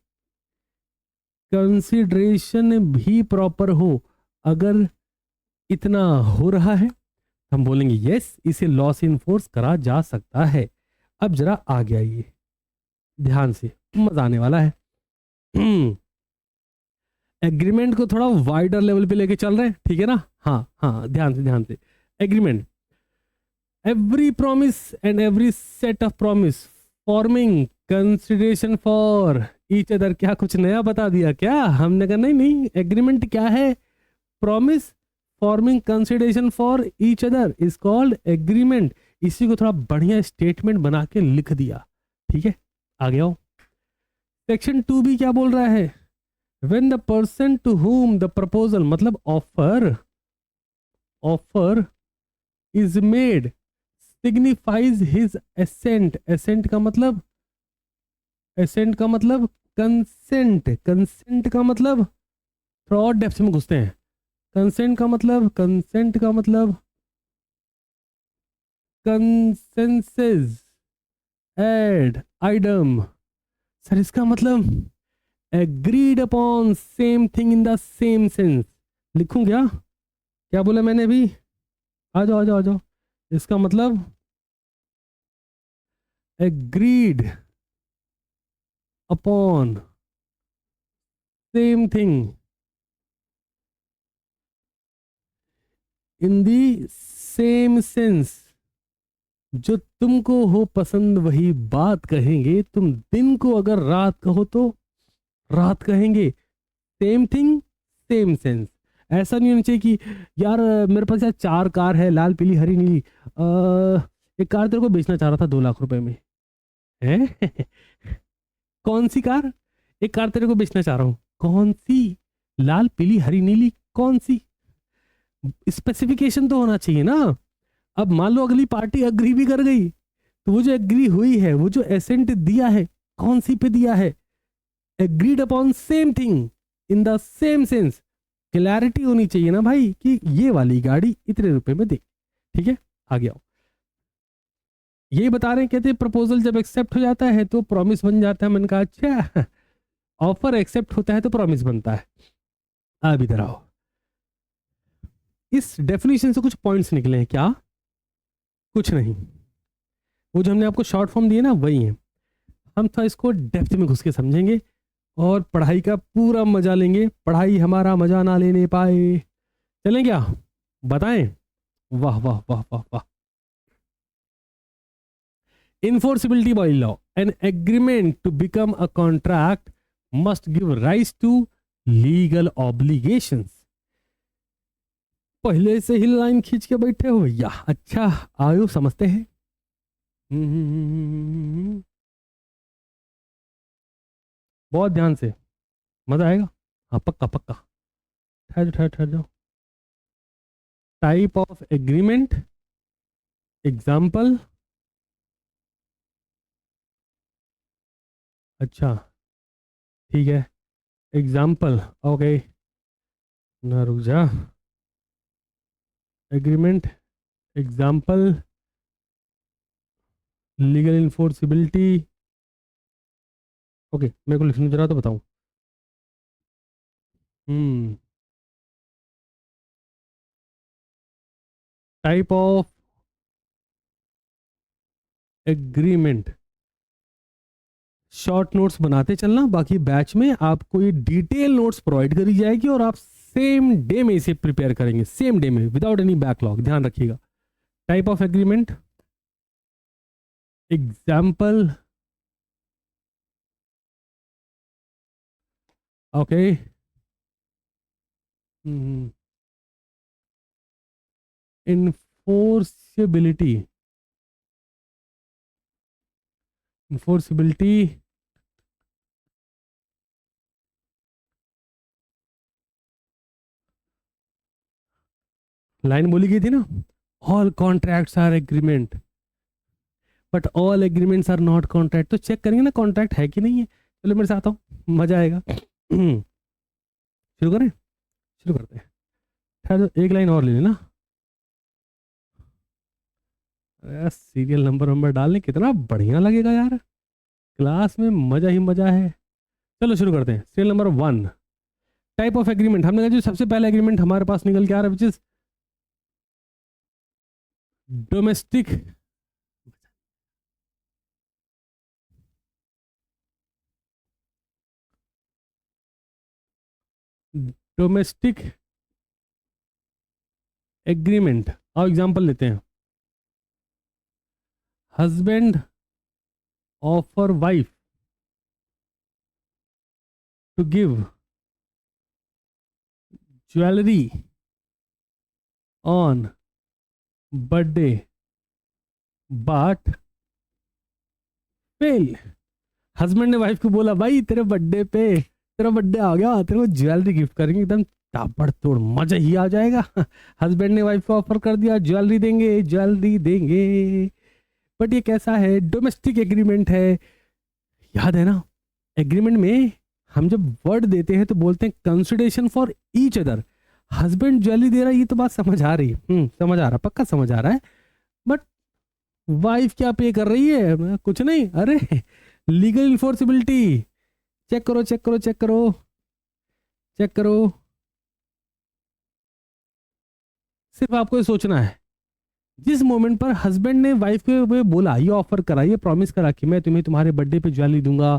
कंसिडरेशन भी प्रॉपर हो। अगर इतना हो रहा है हम बोलेंगे यस, इसे लॉ से इन्फोर्स करा जा सकता है। अब जरा आगे आइए, ध्यान से, मजा आने वाला है। एग्रीमेंट को थोड़ा वाइडर लेवल पे लेके चल रहे हैं, ठीक है ना। हाँ हाँ, ध्यान से। Agreement, every promise and every set of promise forming consideration for each other. क्या कुछ नया बता दिया क्या? हमने कहा नहीं, एग्रीमेंट क्या है? Promise forming consideration for each other is called agreement. इसी को थोड़ा बढ़िया स्टेटमेंट बना के लिख दिया, ठीक है। आगे आओ, सेक्शन 2 भी क्या बोल रहा है? When the person to whom the proposal, मतलब offer is made signifies his assent। assent का मतलब consent। consent का मतलब, थोड़ा और डेप्थ में घुसते हैं। consent का मतलब consensus ad idem। सर इसका मतलब agreed upon same thing in the same sense। लिखूं क्या बोला मैंने अभी? आ जाओ। इसका मतलब agreed upon same thing in the same sense। जो तुमको हो पसंद वही बात कहेंगे, तुम दिन को अगर रात कहो तो रात कहेंगे। Same thing same sense. ऐसा नहीं होना चाहिए कि यार मेरे पास यार 4 कार है, लाल पीली हरी नीली, एक कार तेरे को बेचना चाह रहा था 2 लाख रुपए में, है? कौन सी कार? एक कार तेरे को बेचना चाह रहा हूं, कौन सी? लाल पीली हरी नीली, कौन सी? स्पेसिफिकेशन तो होना चाहिए ना। अब मान लो अगली पार्टी अग्री भी कर गई तो वो जो एग्री हुई है, वो जो एसेंट दिया है, कौन सी पे दिया है? Agreed upon same thing in the same sense. Clarity होनी चाहिए ना भाई कि ये वाली गाड़ी इतने रुपए में दे। ठीक है, आ गया। ये बता रहे हैं, कहते हैं प्रपोजल जब एक्सेप्ट हो जाता है तो प्रॉमिस बन जाता है। मैंने कहा अच्छा, ऑफर एक्सेप्ट होता है तो प्रॉमिस बनता है। अब इधर आओ, इस डेफिनेशन से कुछ पॉइंट्स निकले हैं क्या? कुछ नहीं, वो जो हमने आपको शॉर्ट फॉर्म दिए ना वही है। हम थोड़ा इसको डेप्थ में घुस के समझेंगे और पढ़ाई का पूरा मजा लेंगे। पढ़ाई हमारा मजा ना लेने पाए, चलें क्या? बताएं। वाह वाह वाह वाह वाह। Enforceability by law. An agreement to become a contract must give rise to legal obligations. पहले से ही लाइन खींच के बैठे हो भैया। अच्छा, आयो समझते हैं। बहुत ध्यान से, मजा आएगा। हाँ पक्का पक्का। ठहर जाओ। Type of agreement, example. अच्छा ठीक है, एग्जाम्पल। ओके ना, रुक जा। Agreement, example, legal enforceability. Okay, मेरे को लिखने जरा तो बताऊं। Type of agreement. Short notes बनाते चलना, बाकी बैच में आपको ये डिटेल नोट्स प्रोवाइड करी जाएगी और आप सेम डे में इसे प्रिपेयर करेंगे, सेम डे में विदाउट एनी बैकलॉग। ध्यान रखिएगा। Type of agreement, example. Okay, enforceability, enforceability. Line बोली गई थी ना, all contracts are agreement but all agreements are not contract. तो चेक करेंगे ना कॉन्ट्रैक्ट है कि नहीं है। चलो मेरे साथ आओ, मजा आएगा। शुरू करें? शुरू करते हैं। ठहर, एक लाइन और ले लेना। अरे सीरियल नंबर डालने कितना बढ़िया लगेगा यार, क्लास में मजा ही मजा है। चलो शुरू करते हैं। Serial number 1, type of agreement. हमने कहा जो सबसे पहला एग्रीमेंट हमारे पास निकल के आ रहा है which is domestic domestic agreement. और एग्जांपल लेते हैं। Husband offer wife to give jewellery on birthday but fail. Husband ने वाइफ को बोला भाई तेरे बर्थडे पे, तेरा बर्थडे आ गया, तेरे को ज्वेलरी गिफ्ट करेंगे, एकदम ताबड़तोड़ मजा ही आ जाएगा। हस्बैंड ने वाइफ को ऑफर कर दिया ज्वेलरी देंगे, ज्वेलरी देंगे। बट ये कैसा है? डोमेस्टिक एग्रीमेंट है, याद है ना? एग्रीमेंट में हम जब वर्ड देते हैं तो बोलते हैं consideration for each other. Husband jewellery दे रहा है, ये तो बात समझ आ रही है, समझ आ रहा, पक्का समझ आ रहा है। बट वाइफ क्या पे कर रही है? कुछ नहीं। अरे लीगल इन्फोर्सिबिलिटी, चेक करो चेक करो चेक करो चेक करो। सिर्फ आपको ये सोचना है, जिस मोमेंट पर हस्बैंड ने वाइफ को बोला, ये ऑफर करा, ये प्रॉमिस करा कि मैं तुम्हें तुम्हारे बर्थडे पे ज्वेलरी दूंगा,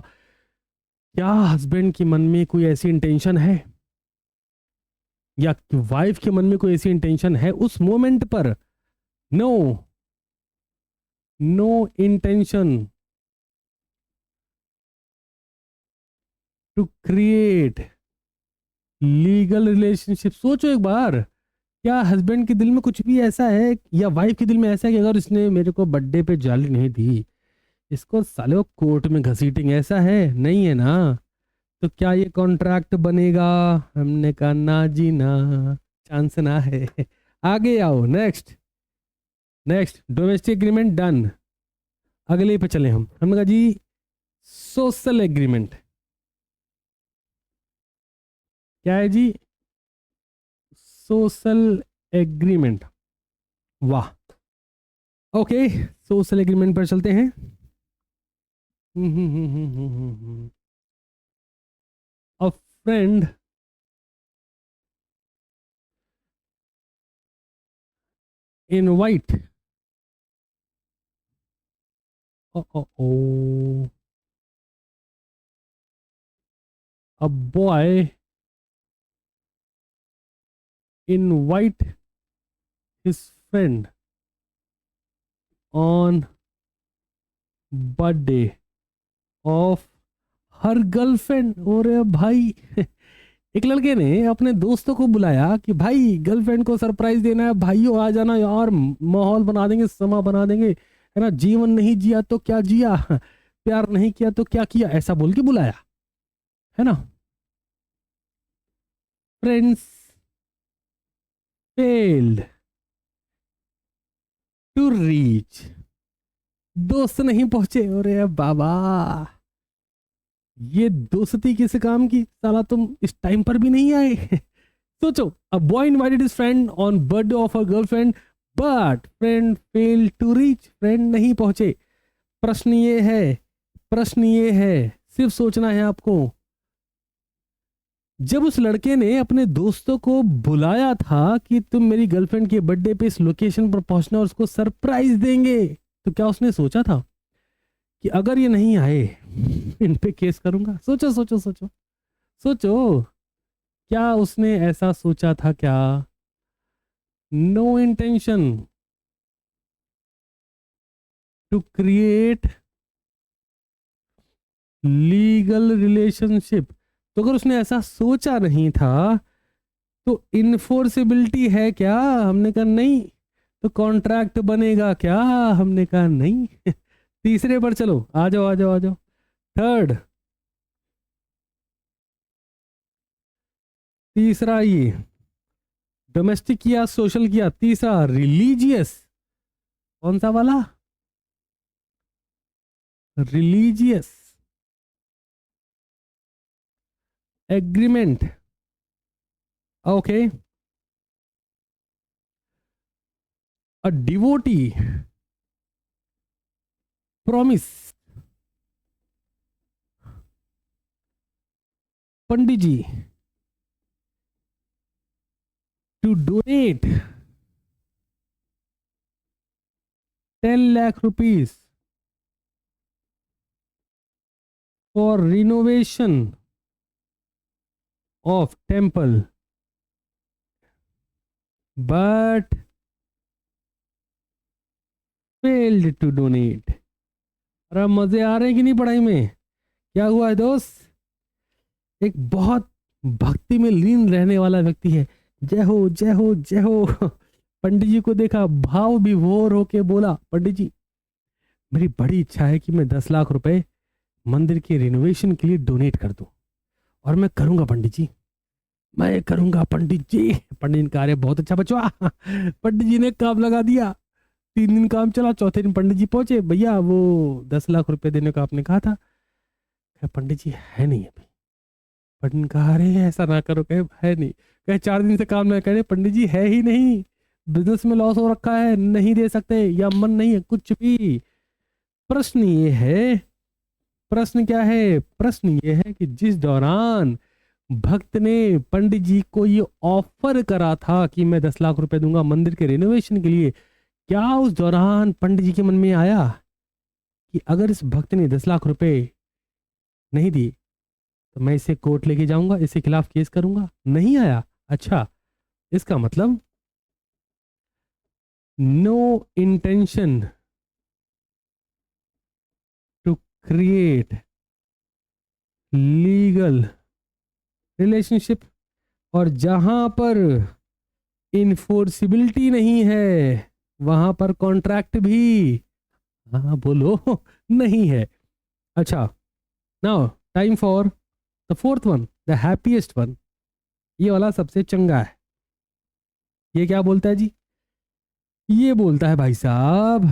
क्या हस्बैंड के मन में कोई ऐसी इंटेंशन है या वाइफ के मन में कोई ऐसी इंटेंशन है उस मोमेंट पर? No, no intention to create legal relationship. सोचो एक बार, क्या हस्बैंड के दिल में कुछ भी ऐसा है या वाइफ के दिल में ऐसा है कि अगर इसने मेरे को बर्थडे पे ज्वेलरी नहीं दी, इसको साले वो कोर्ट में घसीटेंगे? ऐसा है? नहीं है ना। तो क्या ये कॉन्ट्रैक्ट बनेगा? हमने कहा ना जी ना, चांस ना है। आगे आओ, next. Next domestic agreement done. अगले पे चले हमने कहा जी सोशल एग्रीमेंट क्या है जी, सोशल एग्रीमेंट। वाह, ओके, सोशल एग्रीमेंट पर चलते हैं। अ friend invite a boy invite his friend on birthday of her girlfriend। और भाई एक लड़के ने अपने दोस्तों को बुलाया कि भाई गर्लफ्रेंड को सरप्राइज देना है, भाइयों आ जाना यार, माहौल बना देंगे, समा बना देंगे, है ना, जीवन नहीं जिया तो क्या जिया, प्यार नहीं किया तो क्या किया, ऐसा बोल के बुलाया, है ना। फ्रेंड्स फेल्ड टू रीच, दोस्त नहीं पहुंचे। अरे बाबा, ये दोस्ती किस काम की, साला तुम इस टाइम पर भी नहीं आए। सोचो, a boy invited his friend on birthday of a girlfriend but friend fail to reach, friend नहीं पहुंचे। प्रश्न ये है, प्रश्न ये है, सिर्फ सोचना है आपको, जब उस लड़के ने अपने दोस्तों को बुलाया था कि तुम मेरी गर्लफ्रेंड के बर्थडे पे इस लोकेशन पर पहुंचना और उसको सरप्राइज देंगे, तो क्या उसने सोचा था कि अगर ये नहीं आए इन पे केस करूंगा? सोचो सोचो सोचो सोचो, क्या उसने ऐसा सोचा था क्या? No intention to create legal relationship. तो अगर उसने ऐसा सोचा नहीं था तो इन्फोर्सिबिलिटी है क्या? हमने कहा नहीं। तो कॉन्ट्रैक्ट बनेगा क्या? हमने कहा नहीं। तीसरे पर चलो, आ जाओ आ जाओ आ जाओ। थर्ड, तीसरा ये डोमेस्टिक किया, सोशल किया। तीसरा रिलीजियस, कौन सा वाला? Religious agreement, okay. A devotee promise pandit ji to donate 10 lakh rupees for renovation of temple but failed to donate। अरे मजे आ रहे हैं कि नहीं पढ़ाई में? क्या हुआ है दोस्त? एक बहुत भक्ति में लीन रहने वाला व्यक्ति है, जय हो जय हो जय हो। पंडित जी को देखा, भाव विभोर होके बोला, पंडित जी मेरी बड़ी इच्छा है कि मैं 10 लाख रुपए मंदिर के रिनोवेशन के लिए डोनेट कर दूं, और मैं करूंगा पंडित जी, मैं करूंगा पंडित जी। पंडित ने कहा अरे बहुत अच्छा बचवा। पंडित जी ने काम लगा दिया। 3 दिन काम चला, चौथे दिन पंडित जी पहुंचे, भैया वो 10 लाख रुपए देने का आपने कहा था। पंडित जी है नहीं अभी। पंडित ने कहा अरे ऐसा ना करो, कहे है नहीं, कहे 4 दिन से काम ना करे, पंडित जी है ही नहीं, बिजनेस में लॉस हो रखा है, नहीं दे सकते, या मन नहीं है, कुछ भी। प्रश्न ये है, प्रश्न क्या है? प्रश्न ये है कि जिस दौरान भक्त ने पंडित जी को ये ऑफर करा था कि मैं 10 लाख रुपए दूंगा मंदिर के रिनोवेशन के लिए, क्या उस दौरान पंडित जी के मन में आया कि अगर इस भक्त ने 10 लाख रुपए नहीं दिए तो मैं इसे कोर्ट लेके जाऊंगा, इसके खिलाफ केस करूंगा? नहीं आया। अच्छा, इसका मतलब no intention to create legal relationship, और जहां पर इन्फोर्सिबिलिटी नहीं है वहां पर कॉन्ट्रैक्ट भी, हाँ बोलो, नहीं है। अच्छा, now time for the fourth one, the happiest one. ये वाला सबसे चंगा है। ये क्या बोलता है जी? ये बोलता है भाई साहब,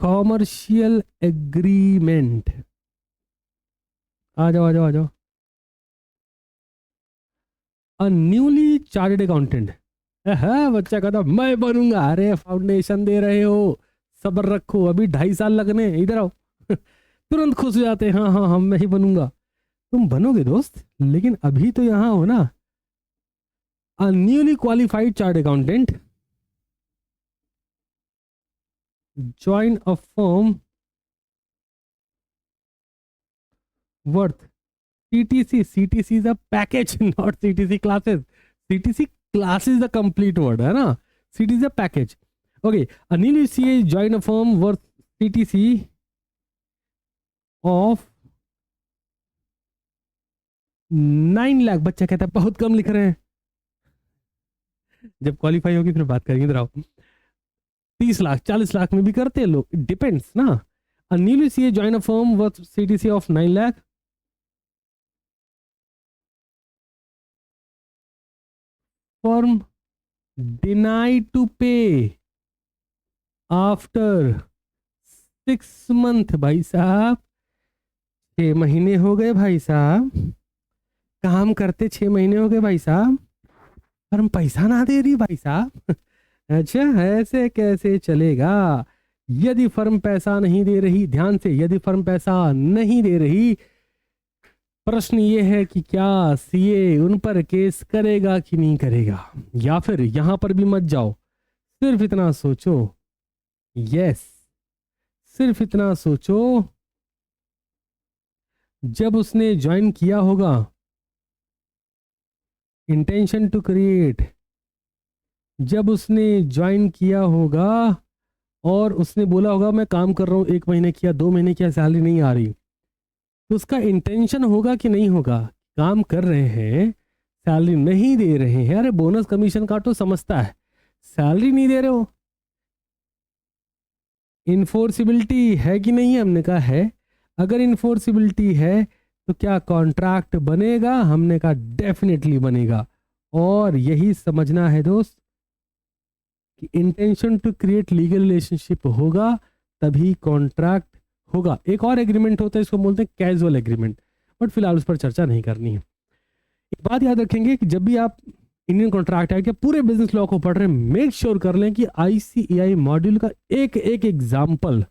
कॉमर्शियल एग्रीमेंट। आ जाओ आ जाओ आ जाओ। अ न्यूली चार्टर्ड अकाउंटेंट, बच्चा कहता मैं बनूंगा। अरे फाउंडेशन दे रहे हो, सब्र रखो, अभी 2.5 साल लगने, इधर आओ। तुरंत खुश हो जाते हैं, हाँ हाँ हाँ मैं ही बनूंगा। तुम बनोगे दोस्त, लेकिन अभी तो यहाँ हो ना। A newly qualified chart accountant join a firm worth CTC. CTC is a package, not CTC classes. CTC class is the complete word, है ना? CTC is a package. Okay, a newly CA join a firm worth CTC of 9 lakh. बच्चा कहता है बहुत कम लिख रहे हैं। जब क्वालिफाई होगी फिर बात करेंगे, इधर आओ। 30 लाख 40 लाख में भी करते हैं लोग, डिपेंड्स ना। A newly CA join a firm worth CTC of 9 lakh. Firm denied to pay after 6 month। भाई साहब 6 महीने हो गए भाई साहब, काम करते 6 महीने हो गए भाई साहब, फर्म पैसा ना दे रही भाई साहब। अच्छा ऐसे कैसे चलेगा? यदि फर्म पैसा नहीं दे रही, ध्यान से, यदि फर्म पैसा नहीं दे रही, प्रश्न ये है कि क्या सीए उन पर केस करेगा कि नहीं करेगा। या फिर यहां पर भी मत जाओ, सिर्फ इतना सोचो, यस सिर्फ इतना सोचो, जब उसने ज्वाइन किया होगा, इंटेंशन टू क्रिएट, जब उसने ज्वाइन किया होगा और उसने बोला होगा मैं काम कर रहा हूं, 1 महीने किया, 2 महीने किया, सैलरी नहीं आ रही, तो उसका इंटेंशन होगा कि नहीं होगा? काम कर रहे हैं, सैलरी नहीं दे रहे हैं, अरे बोनस कमीशन काटो समझता है, सैलरी नहीं दे रहे हो, इन्फोर्सिबिलिटी है कि नहीं है? हमने कहा है। अगर इन्फोर्सिबिलिटी है तो क्या कॉन्ट्रैक्ट बनेगा? हमने कहा डेफिनेटली बनेगा। और यही समझना है दोस्त कि intention to create legal relationship होगा तभी कॉन्ट्रैक्ट होगा। एक और एग्रीमेंट होता है, इसको बोलते हैं कैजुअल एग्रीमेंट, बट फिलहाल उस पर चर्चा नहीं करनी है। एक बात याद रखेंगे कि जब भी आप इंडियन कॉन्ट्रैक्ट एक्ट या पूरे बिजनेस लॉ को पढ़ रहे हैं, मेक श्योर कर लें कि आईसीएआई मॉड्यूल का एक एक एग्जाम्पल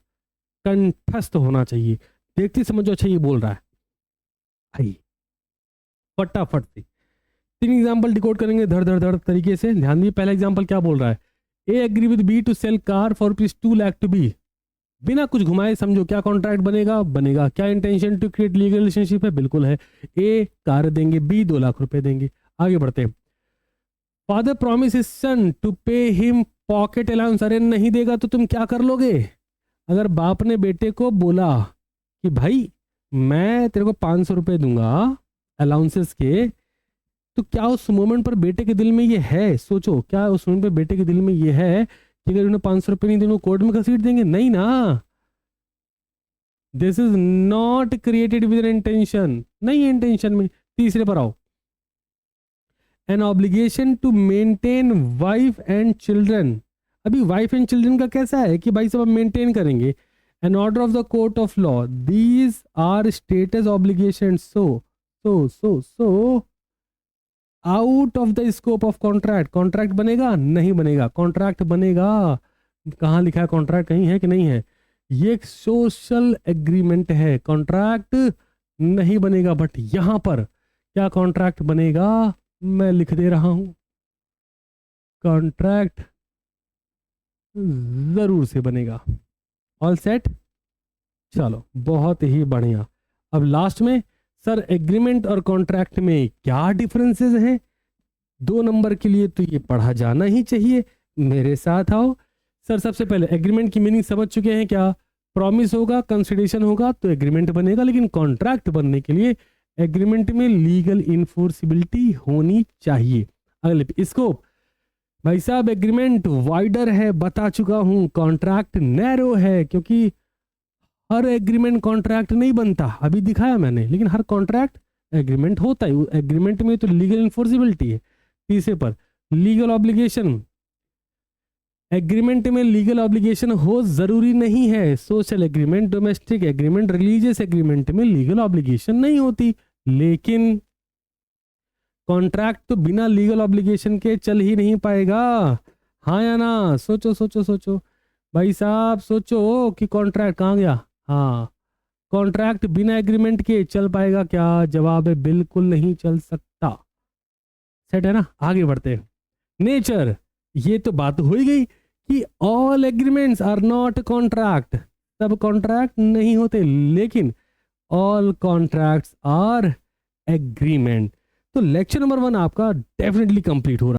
कंठस्थ होना चाहिए। देखते समझो अच्छा ये बोल रहा है भाई, फटाफट से 3 एग्जाम्पल डिकोड करेंगे धड़ धड़ धड़ तरीके से। ध्यान दिए, पहला एग्जाम्पल क्या बोल रहा है? A agree with B to sell car for rupees 2 lakh to B. बिना कुछ घुमाए समझो क्या कॉन्ट्रैक्ट बनेगा? बनेगा। क्या intention to create legal relationship है? बिल्कुल है। ए कार देंगे, बी 2 लाख रुपए देंगे। आगे बढ़ते हैं। Father promise his son to pay him pocket allowance. अरे नहीं देगा तो तुम क्या कर लोगे? अगर बाप ने बेटे को बोला कि भाई मैं तेरे को 500 रुपए दूंगा अलाउंसेस के, तो क्या उस मोमेंट पर बेटे के दिल में ये है? सोचो, क्या उस मोमेंट पर बेटे के दिल में ये है कि अगर उन्हें 500 रुपए नहीं देंगे कोर्ट में घसीट देंगे? नहीं ना। This is not created with an intention, नहीं है इंटेंशन में। तीसरे पर आओ। An obligation to maintain wife and children. अभी वाइफ एंड चिल्ड्रन का कैसा है कि भाई सब हम मेंटेन करेंगे। An order of the court of law, these are status obligation, so out of the scope of contract. Contract बनेगा? नहीं बनेगा। कॉन्ट्रैक्ट बनेगा, कहाँ लिखा है कॉन्ट्रैक्ट? कहीं है कि नहीं है? ये एक सोशल एग्रीमेंट है, कॉन्ट्रैक्ट नहीं बनेगा। बट यहां पर क्या कॉन्ट्रैक्ट बनेगा? मैं लिख दे रहा हूं, कॉन्ट्रैक्ट जरूर से बनेगा। ऑल सेट, चलो बहुत ही बढ़िया। अब लास्ट में सर एग्रीमेंट और कॉन्ट्रैक्ट में क्या डिफरेंसेस हैं? 2 नंबर के लिए तो ये पढ़ा जाना ही चाहिए, मेरे साथ आओ। सर सबसे पहले एग्रीमेंट की मीनिंग समझ चुके हैं क्या? प्रॉमिस होगा, कंसिडरेशन होगा तो एग्रीमेंट बनेगा, लेकिन कॉन्ट्रैक्ट बनने के लिए एग्रीमेंट में लीगल इन्फोर्सिबिलिटी होनी चाहिए। अगले स्कोप, भाई साहब एग्रीमेंट वाइडर है, बता चुका हूं। कॉन्ट्रैक्ट नैरो है, क्योंकि हर एग्रीमेंट कॉन्ट्रैक्ट नहीं बनता, अभी दिखाया मैंने, लेकिन हर कॉन्ट्रैक्ट एग्रीमेंट होता है। एग्रीमेंट में तो लीगल इन्फोर्सिबिलिटी है। तीसरे पर लीगल ऑब्लिगेशन, एग्रीमेंट में लीगल ऑब्लिगेशन हो जरूरी नहीं है। Social agreement, domestic agreement, religious agreement में लीगल ऑब्लिगेशन नहीं होती, लेकिन कॉन्ट्रैक्ट तो बिना लीगल ऑब्लिगेशन के चल ही नहीं पाएगा। हाँ या ना? सोचो सोचो सोचो भाई साहब, सोचो कि कॉन्ट्रैक्ट कहाँ गया। हाँ, कॉन्ट्रैक्ट बिना एग्रीमेंट के चल पाएगा क्या? जवाब है बिल्कुल नहीं चल सकता। सेट है ना? आगे बढ़ते हैं। नेचर, ये तो बात हो ही गई कि all agreements are not contract, सब कॉन्ट्रैक्ट नहीं होते, लेकिन ऑल कॉन्ट्रैक्ट्स आर एग्रीमेंट। तो लेक्चर नंबर 1 आपका डेफिनेटली कंप्लीट हो रहा है।